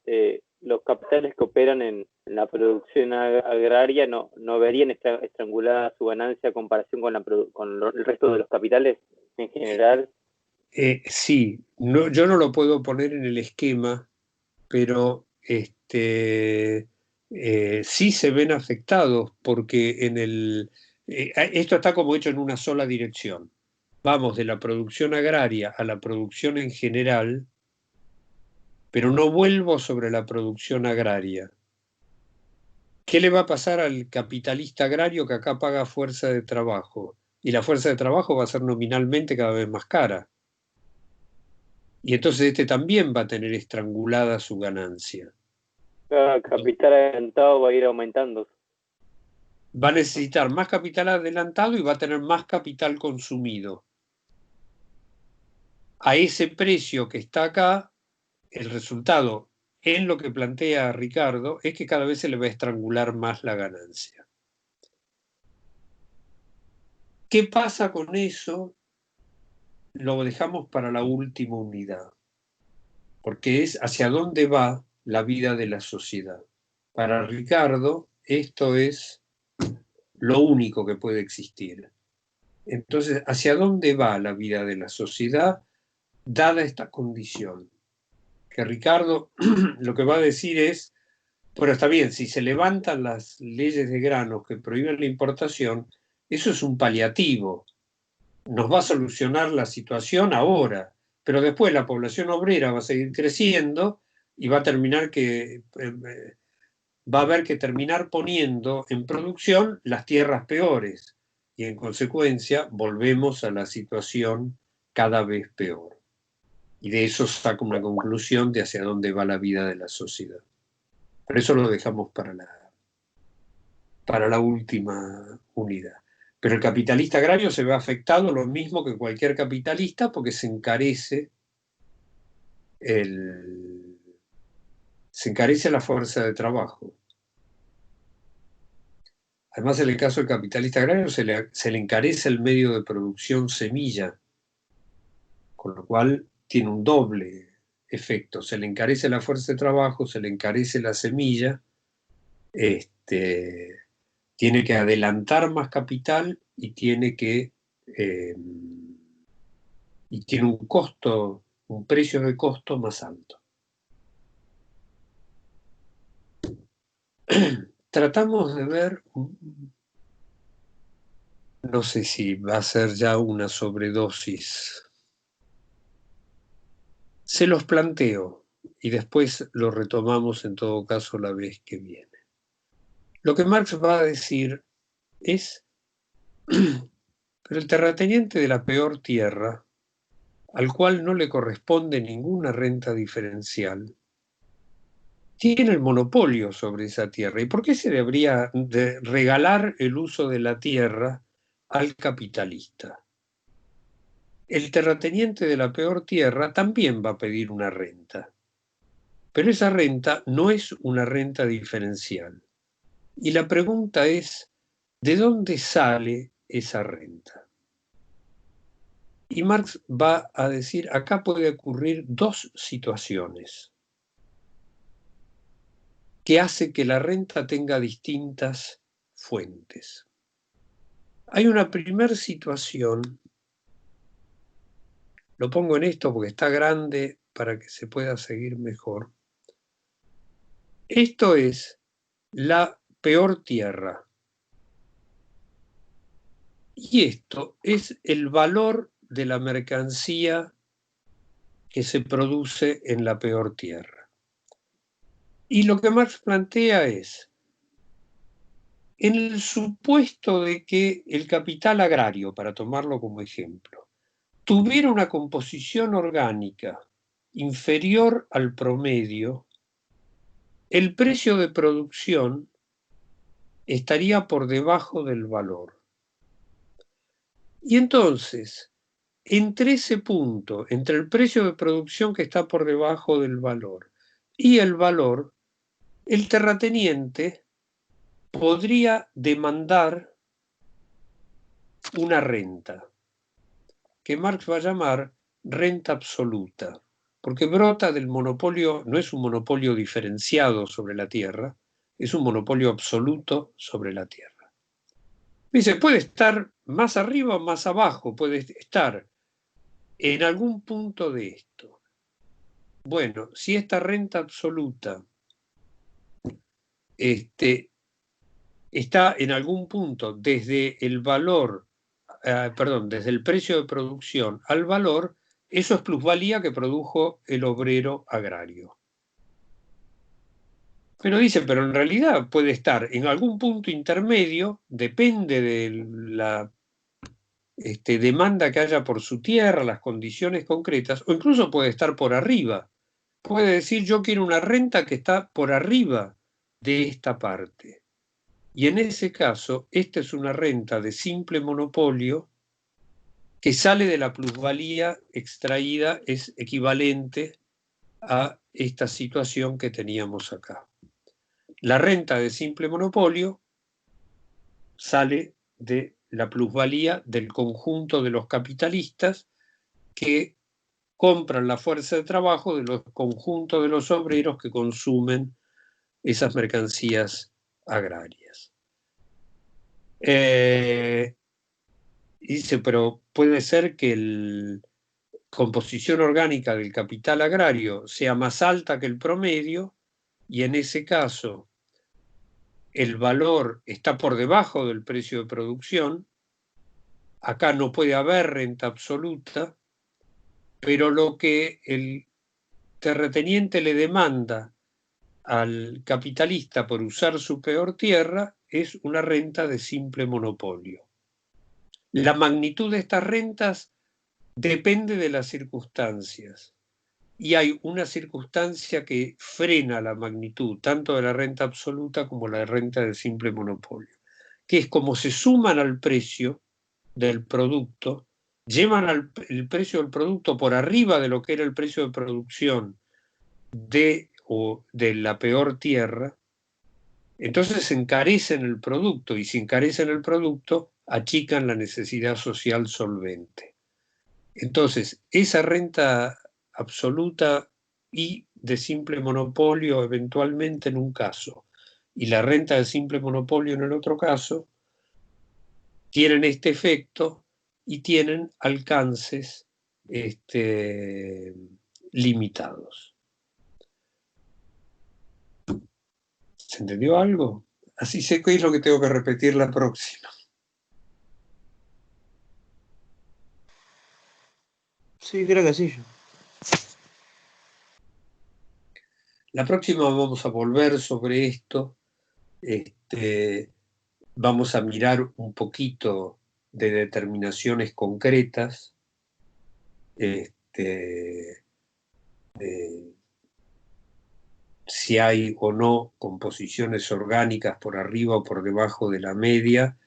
Speaker 3: ¿Los capitales que operan en la producción agraria no verían estrangulada su ganancia en comparación con el resto de los capitales en general?
Speaker 1: Sí, yo no lo puedo poner en el esquema, pero sí se ven afectados porque esto está como hecho en una sola dirección. Vamos de la producción agraria a la producción en general, pero no vuelvo sobre la producción agraria. ¿Qué le va a pasar al capitalista agrario que acá paga fuerza de trabajo? Y la fuerza de trabajo va a ser nominalmente cada vez más cara. Y entonces también va a tener estrangulada su ganancia.
Speaker 3: Cada capital adelantado va a ir aumentando.
Speaker 1: Va a necesitar más capital adelantado y va a tener más capital consumido. A ese precio que está acá, el resultado en lo que plantea Ricardo es que cada vez se le va a estrangular más la ganancia. ¿Qué pasa con eso? Lo dejamos para la última unidad, porque es hacia dónde va la vida de la sociedad. Para Ricardo, esto es lo único que puede existir. Entonces, ¿hacia dónde va la vida de la sociedad dada esta condición? Que Ricardo lo que va a decir es, bueno, está bien, si se levantan las leyes de granos que prohíben la importación, eso es un paliativo, nos va a solucionar la situación ahora, pero después la población obrera va a seguir creciendo y va a haber que terminar poniendo en producción las tierras peores y en consecuencia volvemos a la situación cada vez peor. Y de eso saca una conclusión de hacia dónde va la vida de la sociedad. Pero eso lo dejamos para la última unidad. Pero el capitalista agrario se ve afectado lo mismo que cualquier capitalista porque se encarece la fuerza de trabajo. Además, en el caso del capitalista agrario se le encarece el medio de producción semilla, con lo cual tiene un doble efecto. Se le encarece la fuerza de trabajo, se le encarece la semilla, tiene que adelantar más capital y tiene un precio de costo más alto. Tratamos de ver, no sé si va a ser ya una sobredosis. Se los planteo y después lo retomamos en todo caso la vez que viene. Lo que Marx va a decir es, pero el terrateniente de la peor tierra, al cual no le corresponde ninguna renta diferencial, tiene el monopolio sobre esa tierra. ¿Y por qué se debería de regalar el uso de la tierra al capitalista? El terrateniente de la peor tierra también va a pedir una renta, pero esa renta no es una renta diferencial. Y la pregunta es, ¿de dónde sale esa renta? Y Marx va a decir, acá puede ocurrir dos situaciones que hace que la renta tenga distintas fuentes. Hay una primera situación, lo pongo en esto porque está grande para que se pueda seguir mejor. Esto es la peor tierra. Y esto es el valor de la mercancía que se produce en la peor tierra. Y lo que Marx plantea es, en el supuesto de que el capital agrario, para tomarlo como ejemplo, tuviera una composición orgánica inferior al promedio, el precio de producción estaría por debajo del valor. Y entonces, entre ese punto, entre el precio de producción que está por debajo del valor y el valor, el terrateniente podría demandar una renta, que Marx va a llamar renta absoluta, porque brota del monopolio, no es un monopolio diferenciado sobre la tierra, es un monopolio absoluto sobre la tierra. Dice, puede estar más arriba o más abajo, puede estar en algún punto de esto. Bueno, si esta renta absoluta está en algún punto desde el valor, desde el precio de producción al valor, eso es plusvalía que produjo el obrero agrario. Pero dice, pero en realidad puede estar en algún punto intermedio, depende de la demanda que haya por su tierra, las condiciones concretas, o incluso puede estar por arriba. Puede decir, yo quiero una renta que está por arriba de esta parte. Y en ese caso, esta es una renta de simple monopolio que sale de la plusvalía extraída, es equivalente a esta situación que teníamos acá. La renta de simple monopolio sale de la plusvalía del conjunto de los capitalistas que compran la fuerza de trabajo de los conjuntos de los obreros que consumen esas mercancías agrarias. Dice, pero puede ser que la composición orgánica del capital agrario sea más alta que el promedio y en ese caso el valor está por debajo del precio de producción. Acá no puede haber renta absoluta, pero lo que el terrateniente le demanda al capitalista por usar su peor tierra es una renta de simple monopolio. La magnitud de estas rentas depende de las circunstancias y hay una circunstancia que frena la magnitud tanto de la renta absoluta como la renta de simple monopolio, que es como se suman al precio del producto, llevan el precio del producto por arriba de lo que era el precio de producción de la peor tierra, entonces encarecen el producto y si encarecen el producto achican la necesidad social solvente. Entonces, esa renta absoluta y de simple monopolio eventualmente en un caso y la renta de simple monopolio en el otro caso tienen este efecto y tienen alcances limitados. ¿Se entendió algo? Así sé qué es lo que tengo que repetir la próxima.
Speaker 2: Sí, creo que sí.
Speaker 1: La próxima vamos a volver sobre esto. Vamos a mirar un poquito de determinaciones concretas. Si si hay o no composiciones orgánicas por arriba o por debajo de la media,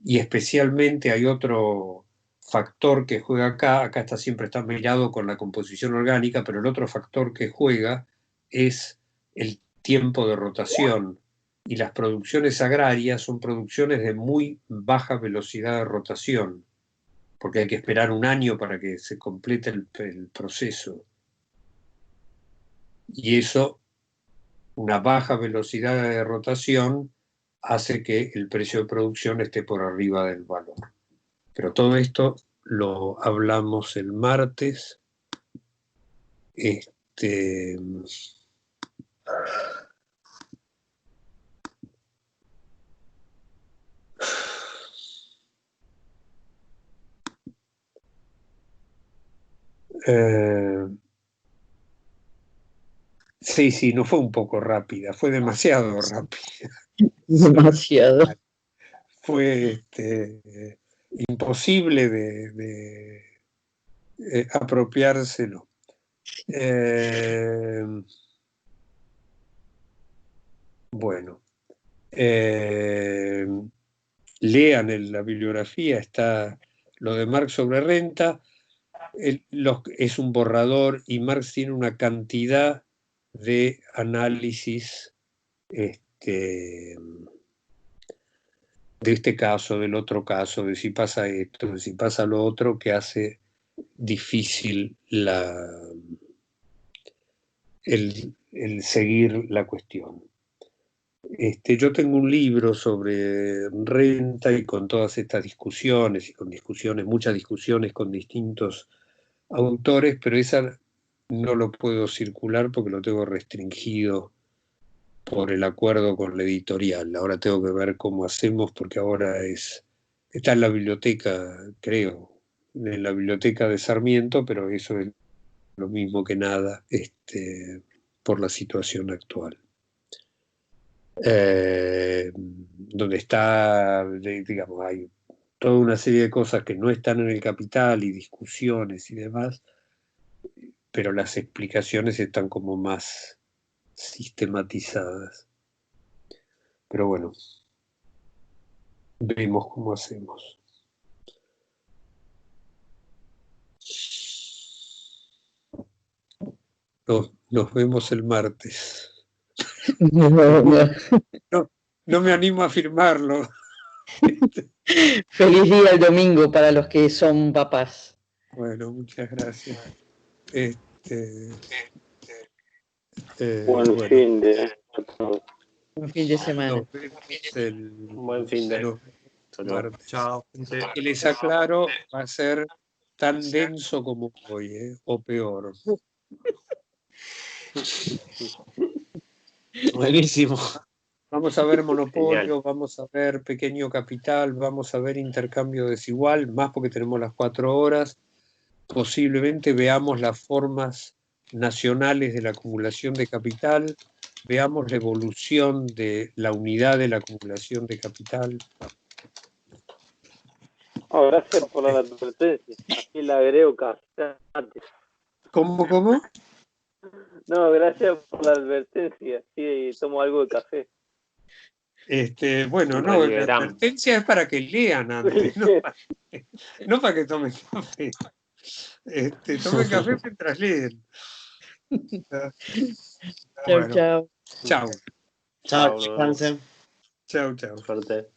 Speaker 1: y especialmente hay otro factor que juega acá siempre está mirado con la composición orgánica, pero el otro factor que juega es el tiempo de rotación, y las producciones agrarias son producciones de muy baja velocidad de rotación, porque hay que esperar un año para que se complete el proceso. Y eso, una baja velocidad de rotación, hace que el precio de producción esté por arriba del valor. Pero todo esto lo hablamos el martes. Sí, no fue un poco rápida, fue demasiado rápida.
Speaker 5: Demasiado.
Speaker 1: Fue imposible de apropiárselo. Bueno, lean la bibliografía, está lo de Marx sobre renta, es un borrador, y Marx tiene una cantidad de análisis de este caso, del otro caso, de si pasa esto, de si pasa lo otro, que hace difícil el seguir la cuestión. Yo tengo un libro sobre renta, y con todas estas discusiones, muchas discusiones con distintos autores, pero esa no lo puedo circular porque lo tengo restringido por el acuerdo con la editorial. Ahora tengo que ver cómo hacemos, porque ahora está en la biblioteca, creo, en la biblioteca de Sarmiento, pero eso es lo mismo que nada por la situación actual. Donde está, digamos, hay toda una serie de cosas que no están en el Capital, y discusiones y demás, pero las explicaciones están como más sistematizadas. Pero bueno, vemos cómo hacemos. Nos vemos el martes. No me animo a firmarlo.
Speaker 5: Feliz día el domingo para los que son papás.
Speaker 1: Bueno, muchas gracias.
Speaker 3: Buen fin de a todos.
Speaker 5: Un fin de semana.
Speaker 1: Nos vemos
Speaker 6: Buen fin de.
Speaker 1: martes.
Speaker 4: Chao.
Speaker 1: Y les aclaro, va a ser tan denso como hoy, o peor.
Speaker 6: Buenísimo.
Speaker 1: Vamos a ver monopolio,
Speaker 6: Genial.
Speaker 1: vamos a ver pequeño capital, vamos a ver intercambio desigual, más porque tenemos las 4 horas. Posiblemente veamos las formas nacionales de la acumulación de capital, veamos la evolución de la unidad de la acumulación de capital.
Speaker 3: Oh, gracias por la advertencia. Así la agrego café antes.
Speaker 1: ¿Cómo?
Speaker 3: No, gracias por la advertencia. Sí, tomo algo de café.
Speaker 1: Bueno, no, la advertencia es para que lean antes, no para que tomen café. Tomen café mientras leen.
Speaker 5: Chau, chau.
Speaker 1: Chao.
Speaker 2: Chao, descansen.
Speaker 1: Chao.
Speaker 6: Suerte.